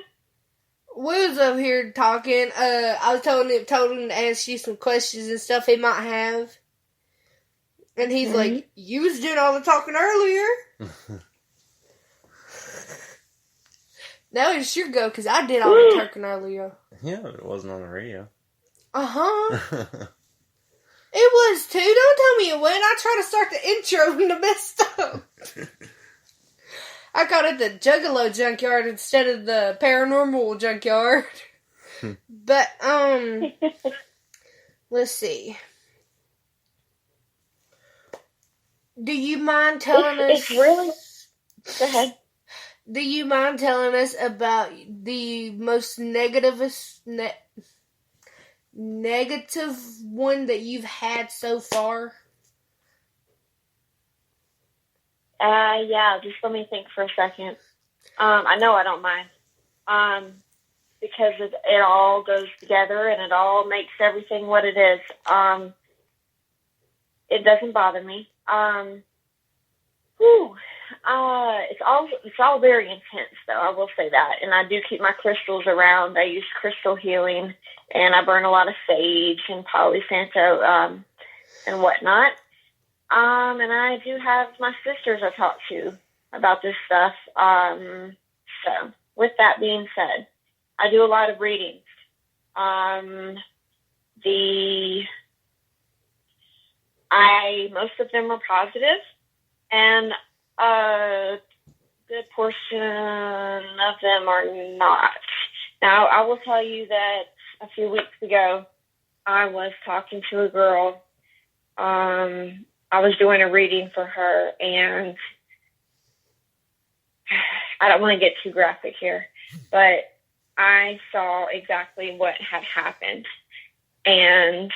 We was over here talking. I was told him to ask you some questions and stuff he might have. And he's like, you was doing all the talking earlier. Now it's your go, because I did all the talking earlier. Yeah, but it wasn't on the radio. Uh-huh. It was too. Don't tell me it wasn't. I tried to start the intro and the messed up. I called it the Juggalo Junkyard instead of the Paranormal Junkyard. But, let's see. Do you mind telling us... It's really... Go ahead. Do you mind telling us about the most negative one that you've had so far? Yeah, just let me think for a second. I know I don't mind. Because it all goes together and it all makes everything what it is. It doesn't bother me. It's all very intense, though, I will say that. And I do keep my crystals around. I use crystal healing, and I burn a lot of sage and Palo Santo, and whatnot. And I do have my sisters I talk to about this stuff. So, with that being said, I do a lot of readings. Most of them are positive, and a good portion of them are not. Now, I will tell you that a few weeks ago, I was talking to a girl. I was doing a reading for her, and I don't want to get too graphic here, but I saw exactly what had happened. And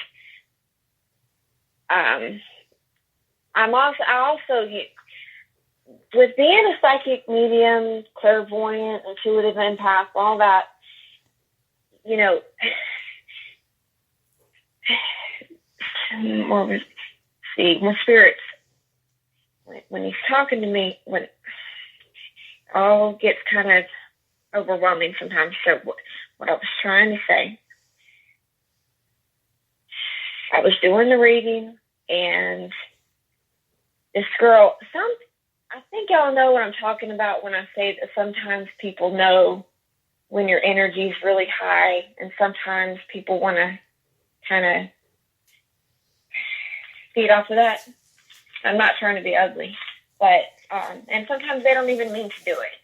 I also, with being a psychic medium, clairvoyant, intuitive empath, all that, my spirits, when he's talking to me, when it all gets kind of overwhelming sometimes. So what I was trying to say, I was doing the reading, and this girl, I think y'all know what I'm talking about when I say that sometimes people know when your energy is really high, and sometimes people want to kind of feed off of that. I'm not trying to be ugly, but And sometimes they don't even mean to do it.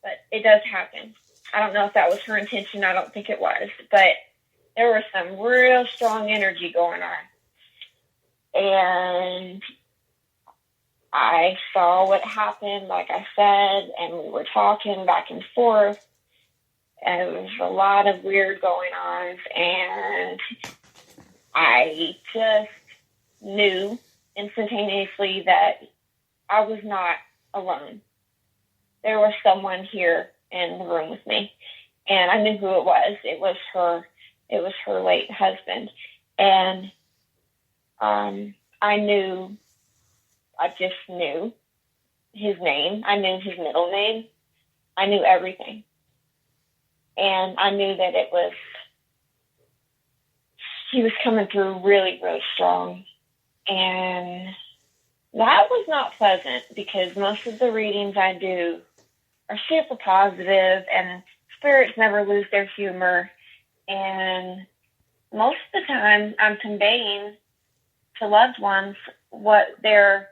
But it does happen. I don't know if that was her intention. I don't think it was. But there was some real strong energy going on. And I saw what happened, like I said, and we were talking back and forth. And there was a lot of weird going on. And I just knew instantaneously that I was not alone. There was someone here in the room with me, and I knew who it was. It was her late husband, and I just knew his name. I knew his middle name. I knew everything, and I knew that he was coming through really, really strong, and that was not pleasant because most of the readings I do are super positive, and spirits never lose their humor. And most of the time, I'm conveying to loved ones what their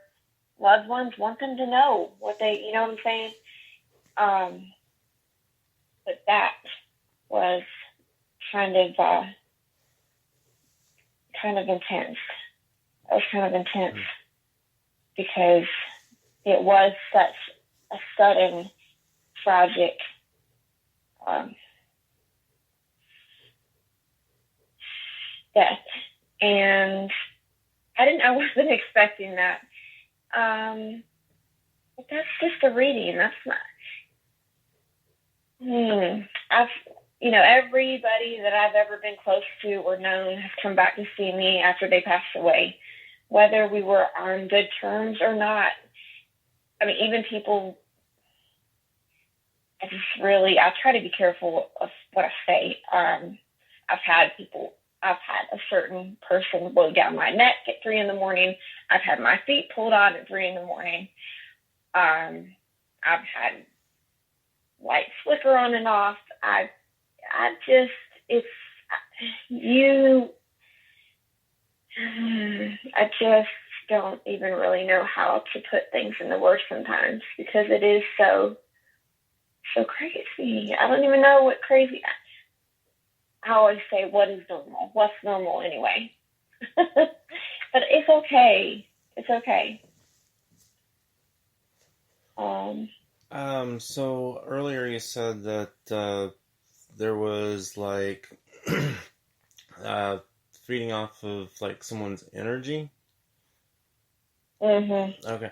loved ones want them to know, what they, you know what I'm saying? But that was kind of intense. That was kind of intense because it was such a sudden, tragic death, and I wasn't expecting that. But that's just a reading. That's not. Everybody that I've ever been close to or known has come back to see me after they passed away, whether we were on good terms or not. I mean, even people. I try to be careful of what I say. I've had a certain person blow down my neck at 3 a.m. I've had my feet pulled on at 3 a.m. I've had lights flicker on and off. I just don't even really know how to put things into words sometimes because it is so crazy. I don't even know what crazy. I always say, what is normal? What's normal anyway? But it's okay. It's okay. So earlier you said that there was like feeding off of like someone's energy. Mm-hmm. Okay.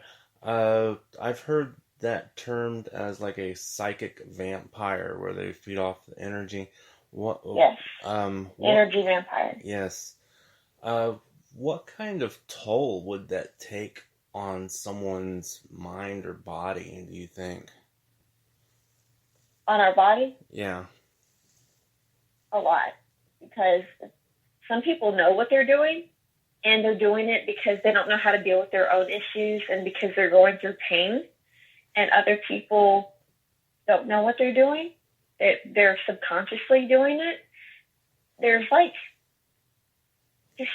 I've heard that termed as like a psychic vampire, where they feed off the energy. Yes. Energy vampire. Yes. What kind of toll would that take on someone's mind or body, do you think? On our body? Yeah. A lot. Because some people know what they're doing, and they're doing it because they don't know how to deal with their own issues and because they're going through pain. And other people don't know what they're doing. They're subconsciously doing it. There's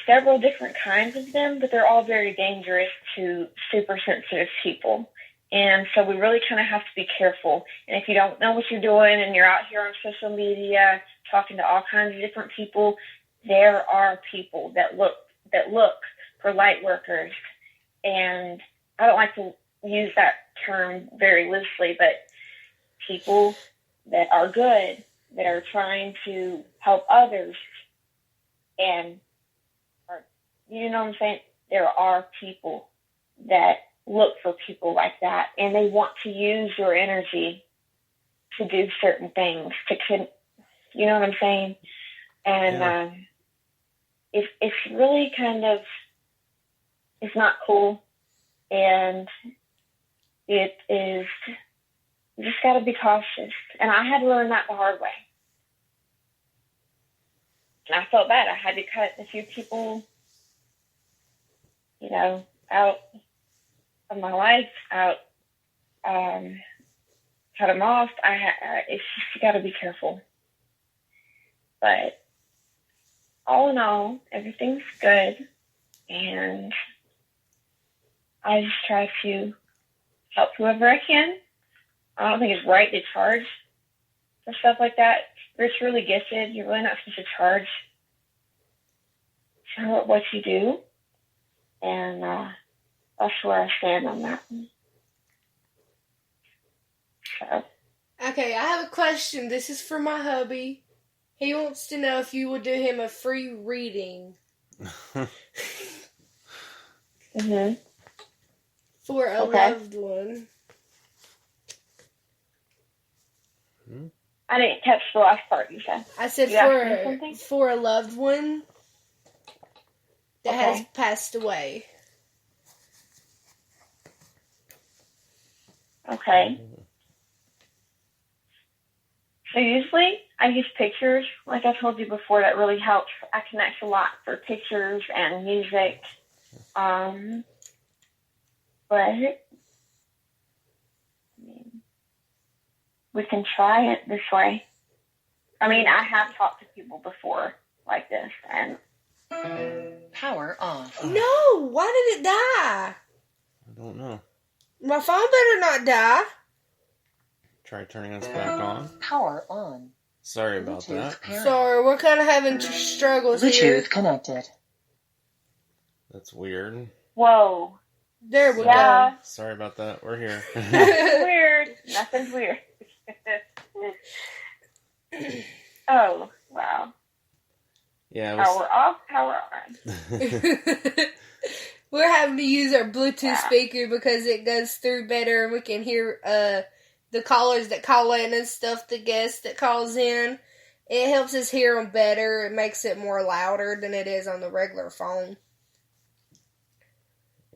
several different kinds of them, but they're all very dangerous to super sensitive people. And so we really kind of have to be careful. And if you don't know what you're doing and you're out here on social media talking to all kinds of different people, there are people that look for light workers. And I don't like to use that term very loosely, but people that are good, that are trying to help others, and you know what I'm saying? There are people that look for people like that, and they want to use your energy to do certain things. You know what I'm saying? And it's really it's not cool, and it is. You just got to be cautious. And I had to learn that the hard way. And I felt bad. I had to cut a few people, out of my life, cut them off. It's just, you got to be careful. But all in all, everything's good. And I just try to help whoever I can. I don't think it's right to charge for stuff like that. If you're truly gifted, you're really not supposed to charge for what you do. And that's where I stand on that. So. Okay, I have a question. This is for my hubby. He wants to know if you would do him a free reading. Mm-hmm. For a loved one. I didn't catch the last part you said. I said for a loved one that has passed away. Okay. So usually I use pictures. Like I told you before, that really helps. I connect a lot for pictures and music. But we can try it this way. I mean, I have talked to people before like this, and Power off. No, why did it die? I don't know. My phone better not die. Try turning us back on. Power on. Sorry about that. Sorry, we're kind of having struggles here. Bluetooth connected. That's weird. Whoa. There we go. Sorry about that. We're here. Weird. Nothing's weird. Oh, wow. Yeah. Power off, power on. We're having to use our Bluetooth speaker because it goes through better and we can hear the callers that call in and stuff, the guests that calls in. It helps us hear them better. It makes it more louder than it is on the regular phone.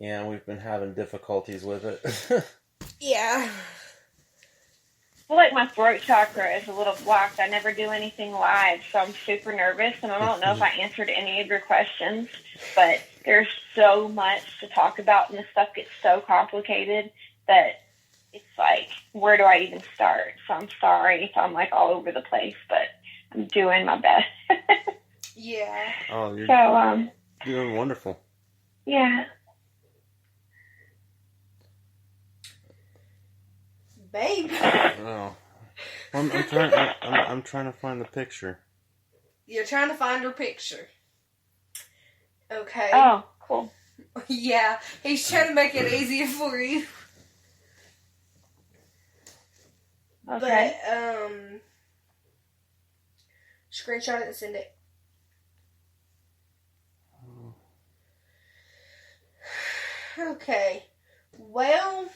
Yeah, we've been having difficulties with it. Yeah. I feel like my throat chakra is a little blocked. I never do anything live, so I'm super nervous, and I don't know if I answered any of your questions, but there's so much to talk about, and this stuff gets so complicated that it's like, where do I even start? So I'm sorry if I'm like all over the place, but I'm doing my best. Yeah. Oh, you're doing wonderful. Yeah. Baby. Oh. I'm trying to find the picture. You're trying to find her picture. Okay. Oh, cool. Yeah, he's trying to make it easier for you. Okay. But, screenshot it and send it. Okay. Well,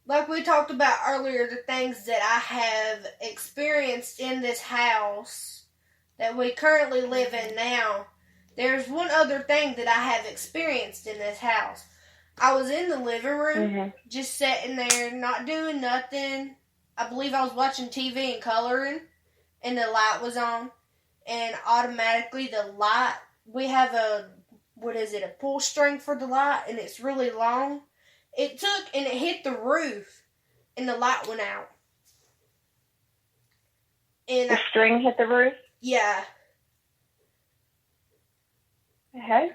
like we talked about earlier, the things that I have experienced in this house that we currently live in now, there's one other thing that I have experienced in this house. I was in the living room, just sitting there, not doing nothing. I believe I was watching TV and coloring, and the light was on, and automatically the light, we have a pull string for the light, and it's really long. It took and it hit the roof, and the light went out. And the string hit the roof? Yeah. Okay.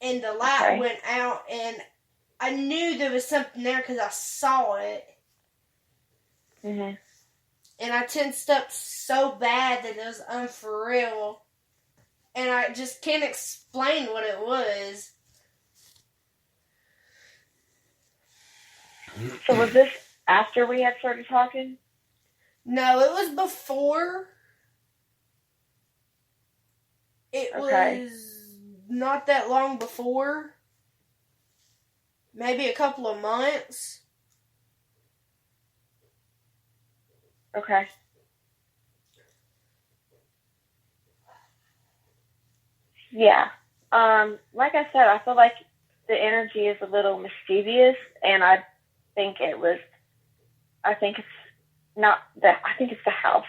And the light went out, and I knew there was something there because I saw it. Mm-hmm. And I tensed up so bad that it was unreal. And I just can't explain what it was. So was this after we had started talking? No, it was before. It was not that long before. Maybe a couple of months. Okay. Yeah. Like I said, I feel like the energy is a little mischievous, and I think it's the house.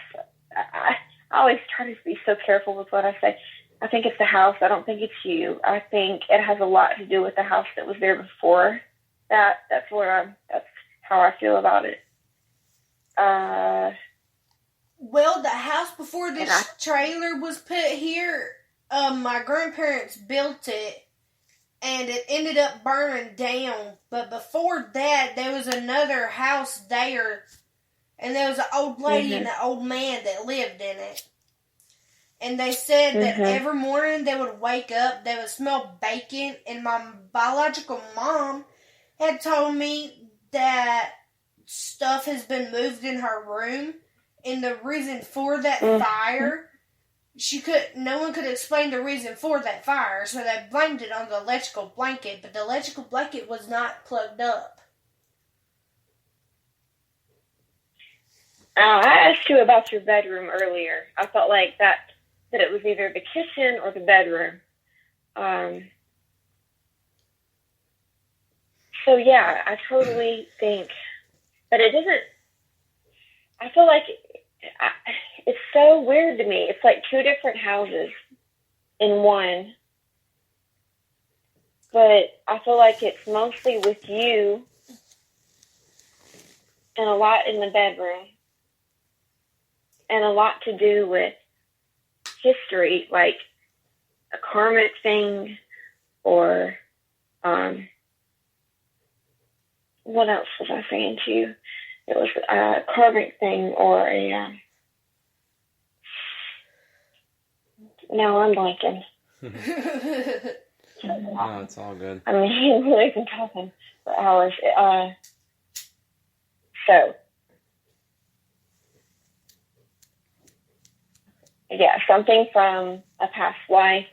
I always try to be so careful with what I say. I think it's the house. I don't think it's you. I think it has a lot to do with the house that was there before. That's how I feel about it. Well, the house before this trailer was put here, my grandparents built it, and it ended up burning down. But before that, there was another house there, and there was an old lady and an old man that lived in it. And they said that every morning they would wake up, they would smell bacon, and my biological mom had told me that stuff has been moved in her room, and the reason for that fire, no one could explain the reason for that fire, so they blamed it on the electrical blanket, but the electrical blanket was not plugged up. I asked you about your bedroom earlier. I felt like that it was either the kitchen or the bedroom. So yeah, I totally think, but it doesn't, I feel like it's so weird to me. It's like two different houses in one, but I feel like it's mostly with you and a lot in the bedroom and a lot to do with history, like a karmic thing, or what else was I saying to you? It was a karmic thing, or a now I'm blanking. No, it's all good. I mean, we've been talking for hours. So yeah, something from a past life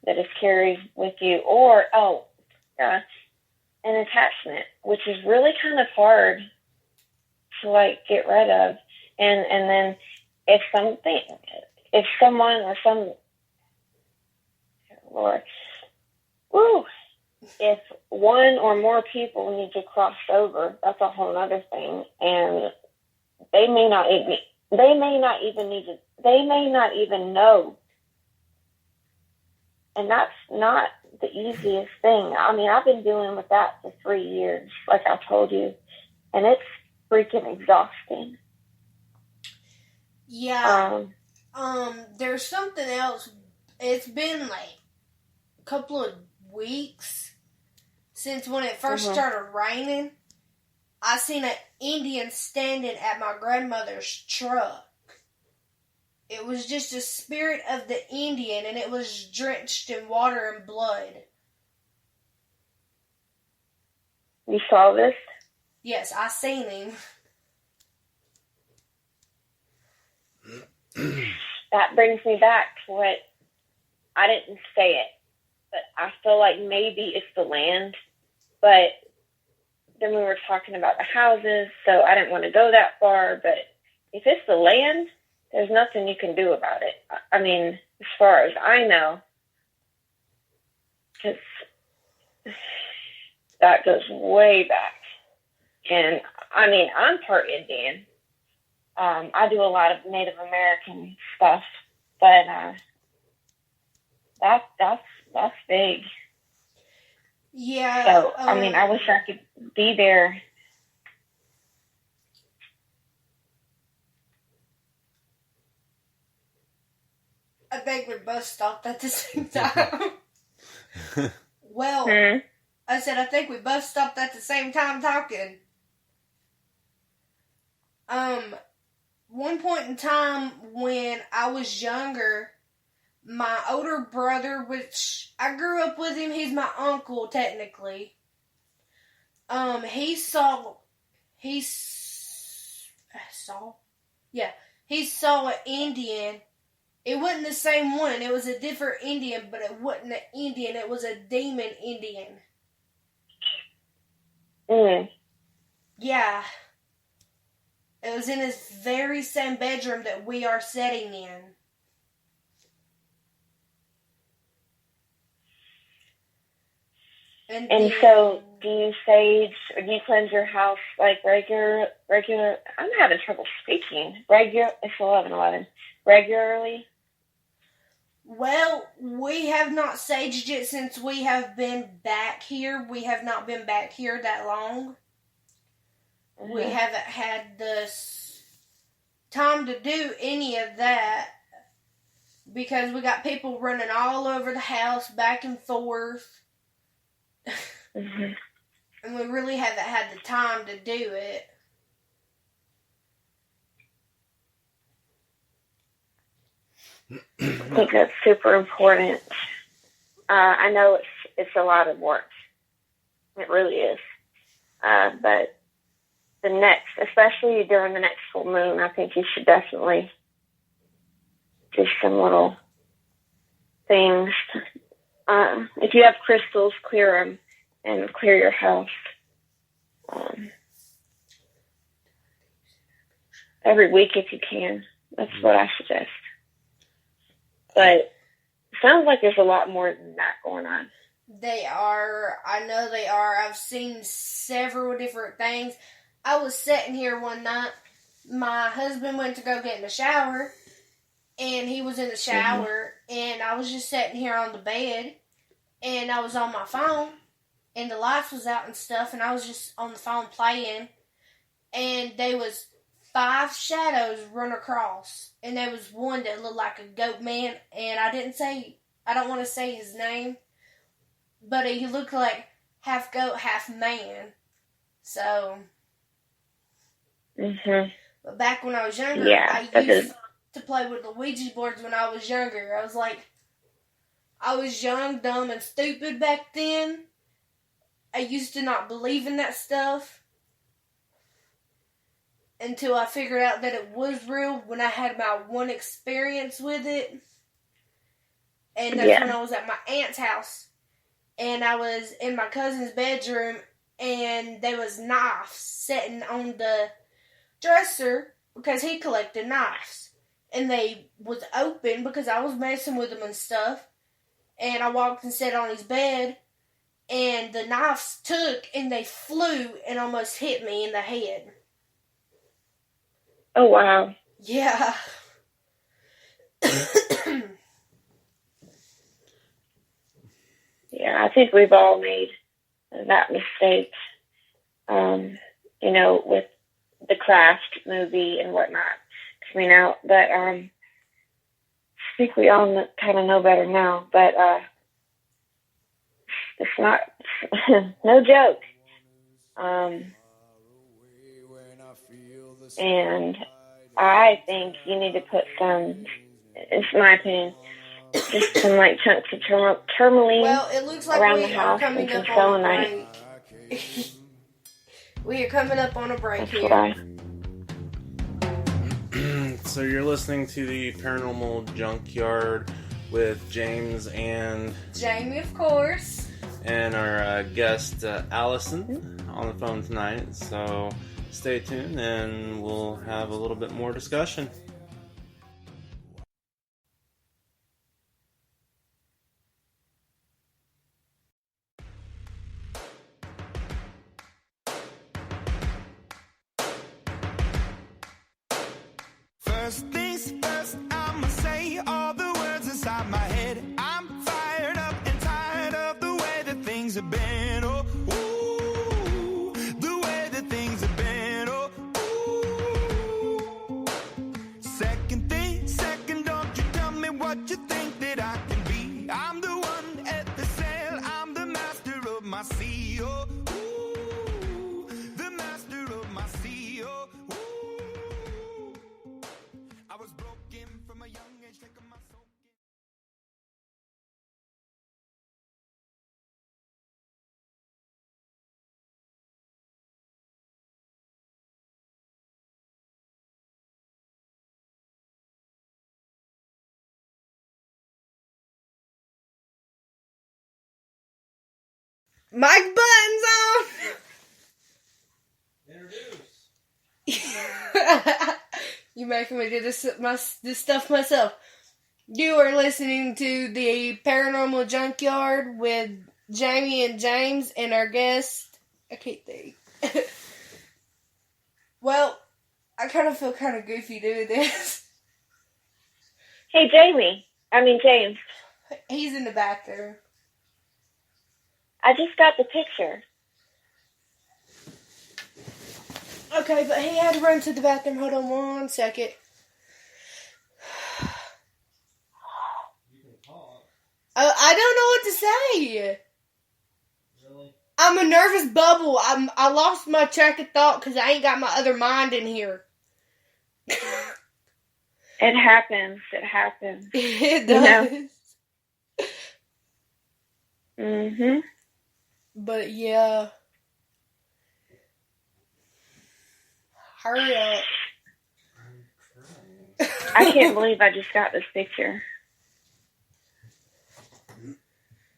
that is carried with you, or an attachment, which is really kind of hard to like get rid of. And then if someone or some, Lord, if one or more people need to cross over, that's a whole other thing, and they may not even know. And that's not the easiest thing. I mean, I've been dealing with that for 3 years, like I told you, and it's freaking exhausting. Yeah. There's something else. It's been like a couple of weeks since when it first started raining. I seen an Indian standing at my grandmother's truck. It was just a spirit of the Indian, and it was drenched in water and blood. You saw this? Yes, I seen him. That brings me back to what, I didn't say it, but I feel like maybe it's the land. But then we were talking about the houses, so I didn't want to go that far. But if it's the land, there's nothing you can do about it. I mean, as far as I know, because that goes way back. And I mean, I'm part Indian. I do a lot of Native American stuff, but that's big. Yeah. So I mean, I wish I could be there. I think we both stopped at the same time. Well, I said I think we both stopped at the same time talking. One point in time when I was younger, my older brother, which I grew up with him, he's my uncle technically. He saw an Indian. It wasn't the same one. It was a different Indian, but it wasn't an Indian. It was a demon Indian. Yeah. It was in his very same bedroom that we are sitting in. And so, do you sage, or do you cleanse your house like regular? I'm having trouble speaking. It's 11:11. Regularly. Well, we have not saged it since we have been back here. We have not been back here that long. We haven't had the time to do any of that because we got people running all over the house back and forth. Mm-hmm. And we really haven't had the time to do it. I think that's super important. I know it's a lot of work. It really is. But the next, especially during the next full moon, I think you should definitely do some little things. If you have crystals, clear them and clear your house. Every week if you can. That's what I suggest. But it sounds like there's a lot more than that going on. They are. I know they are. I've seen several different things. I was sitting here one night. My husband went to go get in the shower, and he was in the shower, and I was just sitting here on the bed, and I was on my phone, and the lights was out and stuff, and I was just on the phone playing, and there was 5 shadows run across, and there was one that looked like a goat man, and I don't want to say his name, but he looked like half goat, half man. So, but back when I was younger, I used to play with the Ouija boards when I was younger. I was young, dumb, and stupid back then. I used to not believe in that stuff until I figured out that it was real when I had my one experience with it. And that's when I was at my aunt's house. And I was in my cousin's bedroom, and there was knives sitting on the dresser because he collected knives. And they was open because I was messing with them and stuff. And I walked and sat on his bed, and the knives took, and they flew and almost hit me in the head. Oh, wow. Yeah. Yeah, I think we've all made that mistake, with the Craft movie and whatnot coming out. But I think we all kind of know better now. But it's not, no joke. And I think you need to put some, it's my opinion, just some like chunks of tourmaline around the house and some selenite. We are coming up on a break here. So you're listening to the Paranormal Junkyard with James and Jamie, of course, and our guest Alison on the phone tonight. So stay tuned and we'll have a little bit more discussion. First things first, I'ma say all the words inside my head. I'm fired up and tired of the way that things have been. Oh, ooh, the way that things have been. Oh, ooh. Second thing, second, don't you tell me what you think that I can be. I'm the one at the sail, I'm the master of my sea. Oh, ooh, the master of my sea. Oh, I was broken from a young age, taking my soul. Mic buttons on. You making me do this stuff myself. You are listening to the Paranormal Junkyard with Jamie and James and our guest. I can't think. Well, I kind of feel kind of goofy doing this. Hey, James. He's in the bathroom. I just got the picture. Okay, but he had to run to the bathroom. Hold on 1 second. I don't know what to say. Really? I'm a nervous bubble. I lost my track of thought because I ain't got my other mind in here. It happens. It happens. It does. Mhm. But yeah. Hurry up. I can't believe I just got this picture.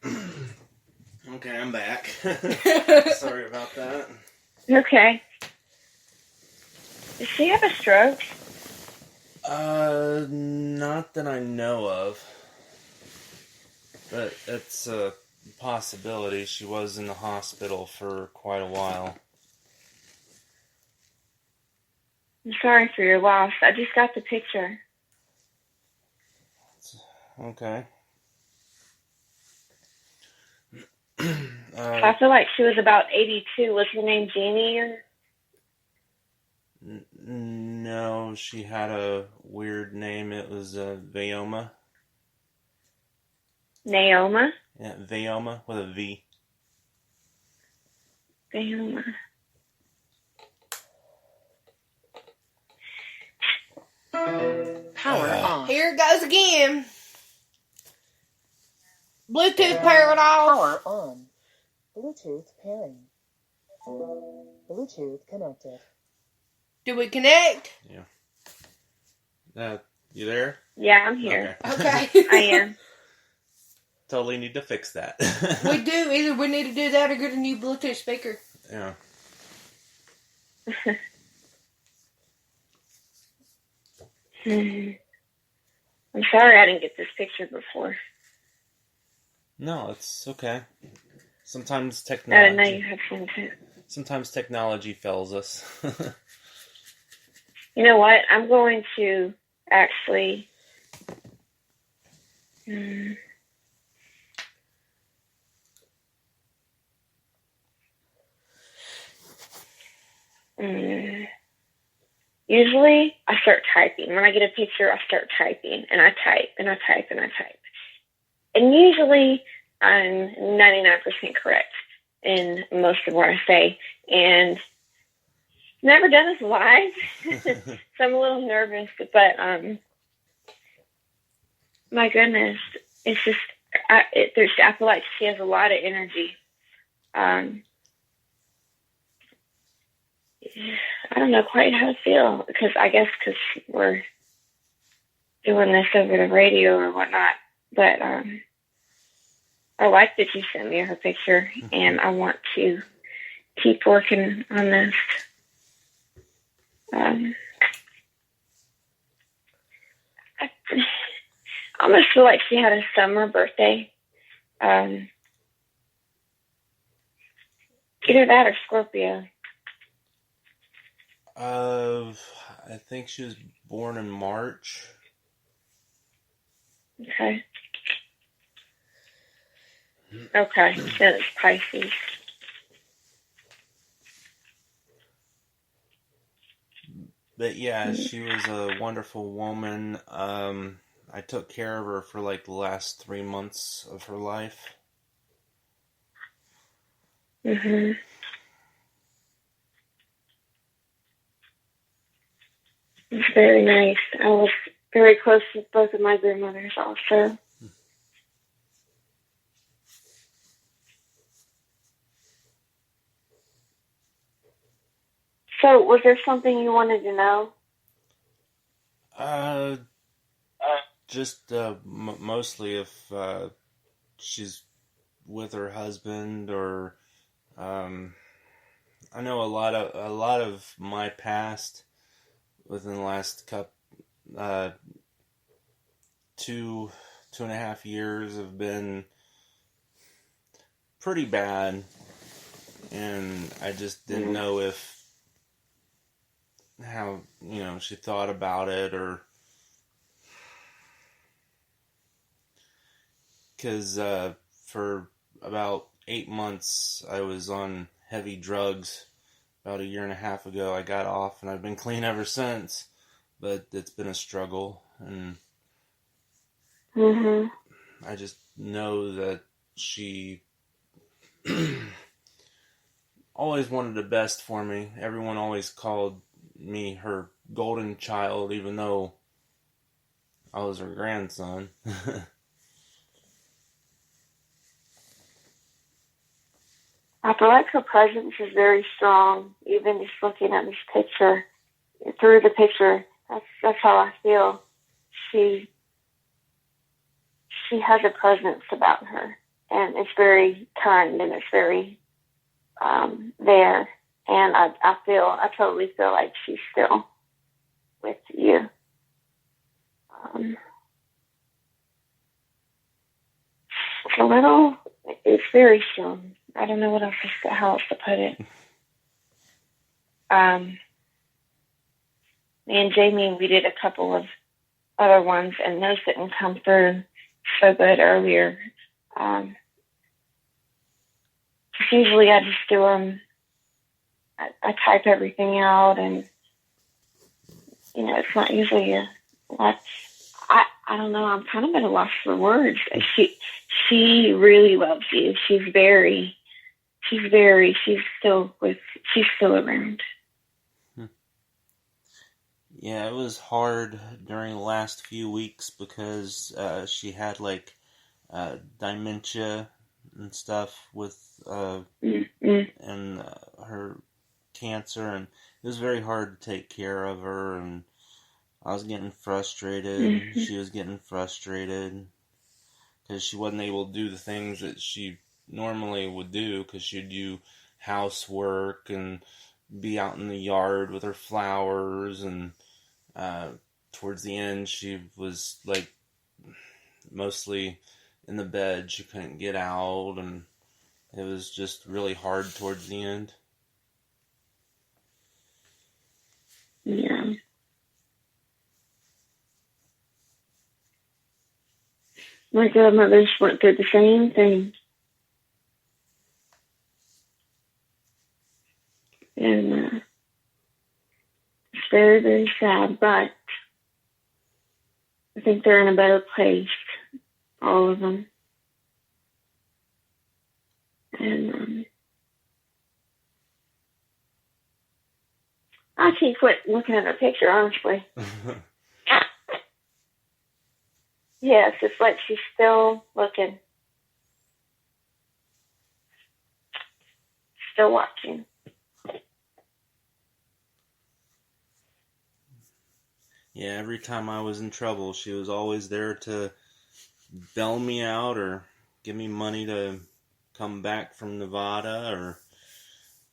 Okay, I'm back. Sorry about that. Okay. Does she have a stroke? Not that I know of. But it's a possibility. She was in the hospital for quite a while. I'm sorry for your loss. I just got the picture. Okay. I feel like she was about 82. Was her name Jeannie? Or? No, she had a weird name. It was Vayoma. Naoma? Yeah, Vayoma with a V. Vayoma. Power on. Here it goes again. Bluetooth powered off. Power on. Bluetooth pairing. Bluetooth connected. Do we connect? Yeah. You there? Yeah, I'm here. Okay. I am. Totally need to fix that. We do. Either we need to do that or get a new Bluetooth speaker. Yeah. I'm sorry I didn't get this picture before. No, it's okay. Sometimes I didn't know technology. you had fun too. Sometimes technology fails us. You know what? I'm going to actually. Usually, I start typing. When I get a picture, I start typing, and I type, and I type, and I type. And usually, I'm 99% correct in most of what I say. And never done this live, so I'm a little nervous. But my goodness, it's just I feel like she has a lot of energy. I don't know quite how to feel because we're doing this over the radio or whatnot. But I like that you sent me her picture, and I want to keep working on this. I almost feel like she had a summer birthday. Either that or Scorpio. I think she was born in March. Okay. Okay, then it's Pisces. But yeah, she was a wonderful woman. I took care of her for like the last 3 months of her life. Mhm. It's very nice. I was very close with both of my grandmothers also. So, was there something you wanted to know? Just mostly if she's with her husband, or I know a lot of my past within the last two and a half years have been pretty bad, and I just didn't know if how she thought about it, or because for about 8 months I was on heavy drugs. About a year and a half ago I got off, and I've been clean ever since, but it's been a struggle, and I just know that she always wanted the best for me. Everyone always called me her golden child, even though I was her grandson. I feel like her presence is very strong, even just looking at this picture. Through the picture, that's how I feel. She has a presence about her, and it's very kind, and it's very there. And I totally feel like she's still with you. It's very strong. I don't know how else to put it. Me and Jamie, we did a couple of other ones, and those didn't come through so good earlier. Usually I just do them. I type everything out, and it's not usually a lot. I don't know. I'm kind of at a loss for words. She really loves you. She's still around. Yeah, it was hard during the last few weeks because she had dementia and stuff with and her cancer, and it was very hard to take care of her, and I was getting frustrated. She was getting frustrated because she wasn't able to do the things that she normally would do, because she'd do housework and be out in the yard with her flowers, and towards the end she was mostly in the bed. She couldn't get out, and it was just really hard towards the end. Yeah. My grandmothers went through the same thing. And it's very, very sad, but I think they're in a better place, all of them. And I can't quit looking at her picture, honestly. Yes, it's like she's still looking. Still watching. Yeah, every time I was in trouble, she was always there to bail me out or give me money to come back from Nevada,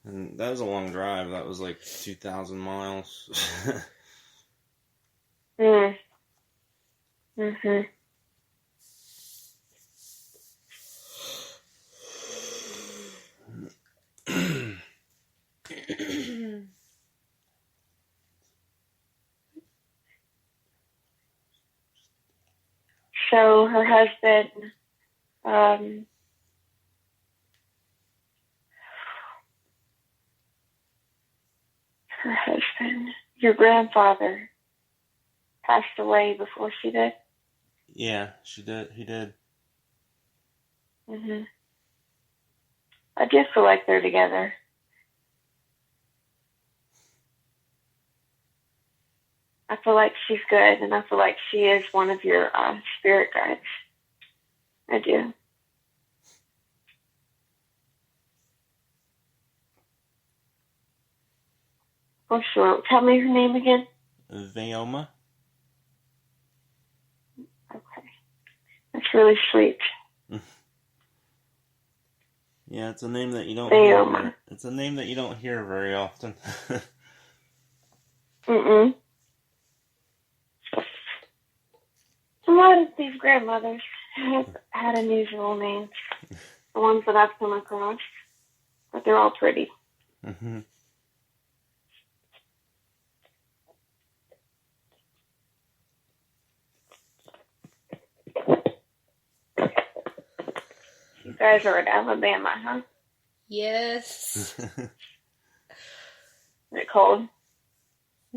and that was a long drive. That was 2,000 miles. Mm-hmm. So her husband, your grandfather, passed away before she did? Yeah, she did. He did. Mm-hmm. I do feel like they're together. I feel like she's good, and I feel like she is one of your spirit guides. I do. For sure. Tell me her name again. Veoma. Okay. That's really sweet. Yeah, it's a name that you don't Veoma. hear. It's a name that you don't hear very often. Mm-mm. A lot of these grandmothers have had unusual names. The ones that I've come across. But they're all pretty. Mm-hmm. You guys are in Alabama, huh? Yes. Is it cold?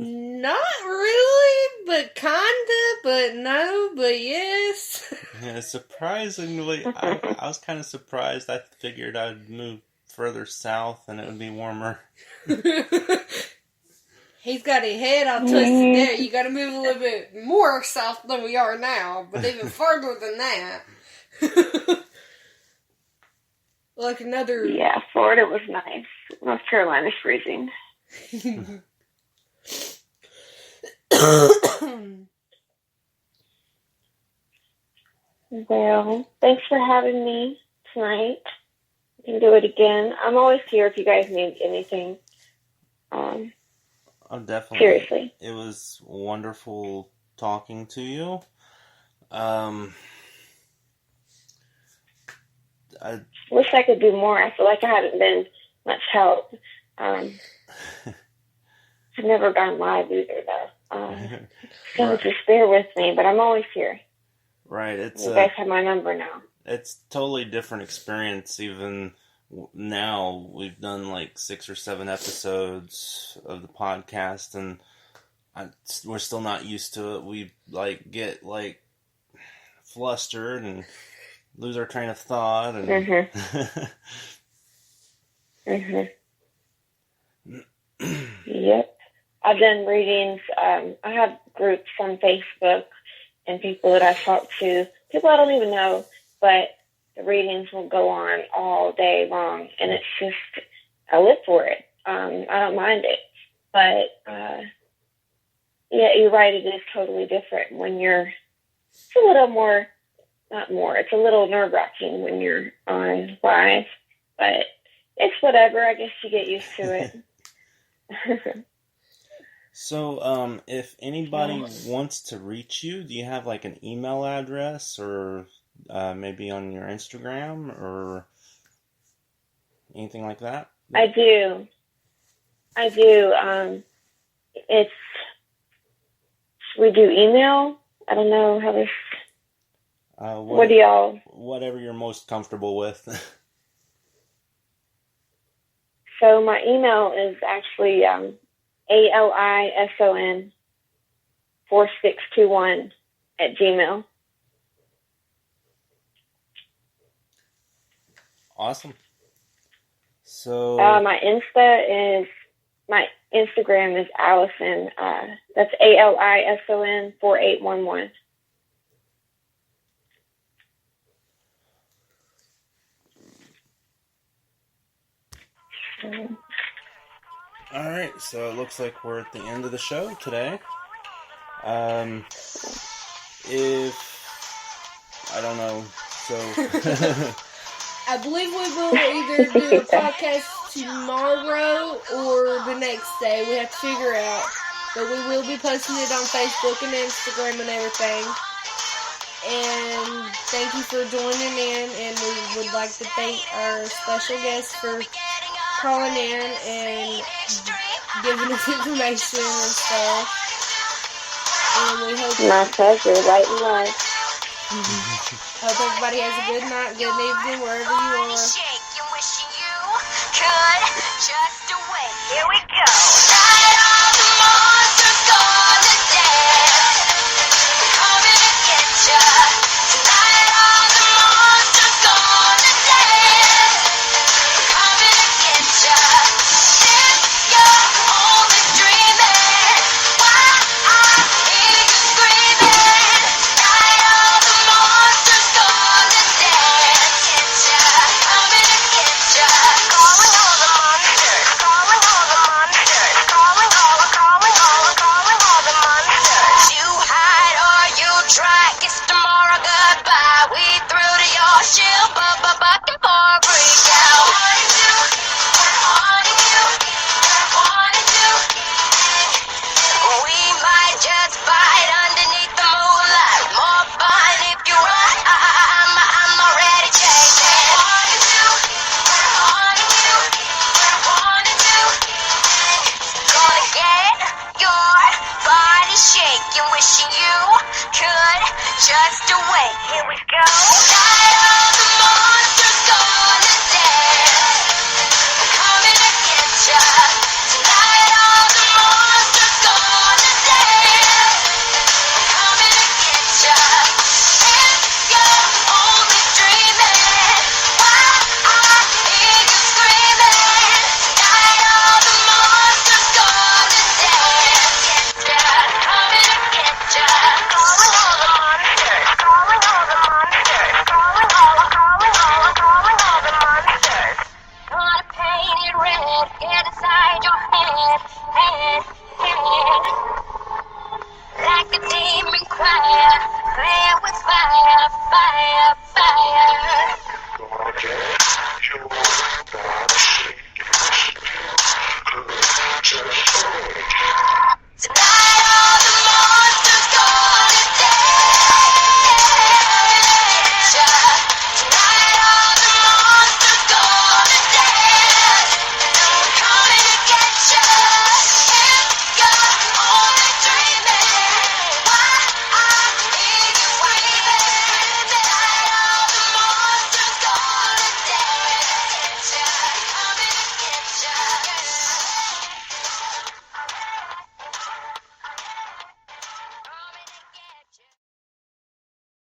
Not really, but kinda, but no, but yes. Yeah, surprisingly, I was kind of surprised. I figured I'd move further south and it would be warmer. He's got a head all twisted there. You got to move a little bit more south than we are now, but even farther than that. Like another... Yeah, Florida was nice. North Carolina's freezing. Well, thanks for having me tonight. We can do it again. I'm always here if you guys need anything. Oh, definitely. Seriously. It was wonderful talking to you. I wish I could do more. I feel like I haven't been much help. I've never gone live either, though. So just bear with me, but I'm always here. Right. It's you guys have my number now. It's totally different experience. Even now, we've done like 6 or 7 episodes of the podcast, and we're still not used to it. We get flustered and lose our train of thought. And Yep. I've done readings. I have groups on Facebook and people that I talk to, people I don't even know, but the readings will go on all day long, and it's just, I live for it. I don't mind it. But, yeah, you're right, it is totally different when you're, it's a little more, not more, it's a little nerve-wracking when you're on live, but it's whatever, I guess you get used to it. So, if anybody wants to reach you, do you have like an email address or maybe on your Instagram or anything like that? I do. We do email. I don't know how this. What do y'all? Whatever you're most comfortable with. So my email is actually ALISON4621 Awesome. So my Instagram is Alison. That's ALISON 4811. All right, so it looks like we're at the end of the show today. If I don't know, so I believe we will either do a podcast tomorrow or the next day. We have to figure out, but we will be posting it on Facebook and Instagram and everything. And thank you for joining in, and we would like to thank our special guest for calling in and giving us information and stuff. And we hope my pleasure, light and life. Hope everybody has a good night, good evening, wherever you are. Shake and wish you could just wait. Here we go.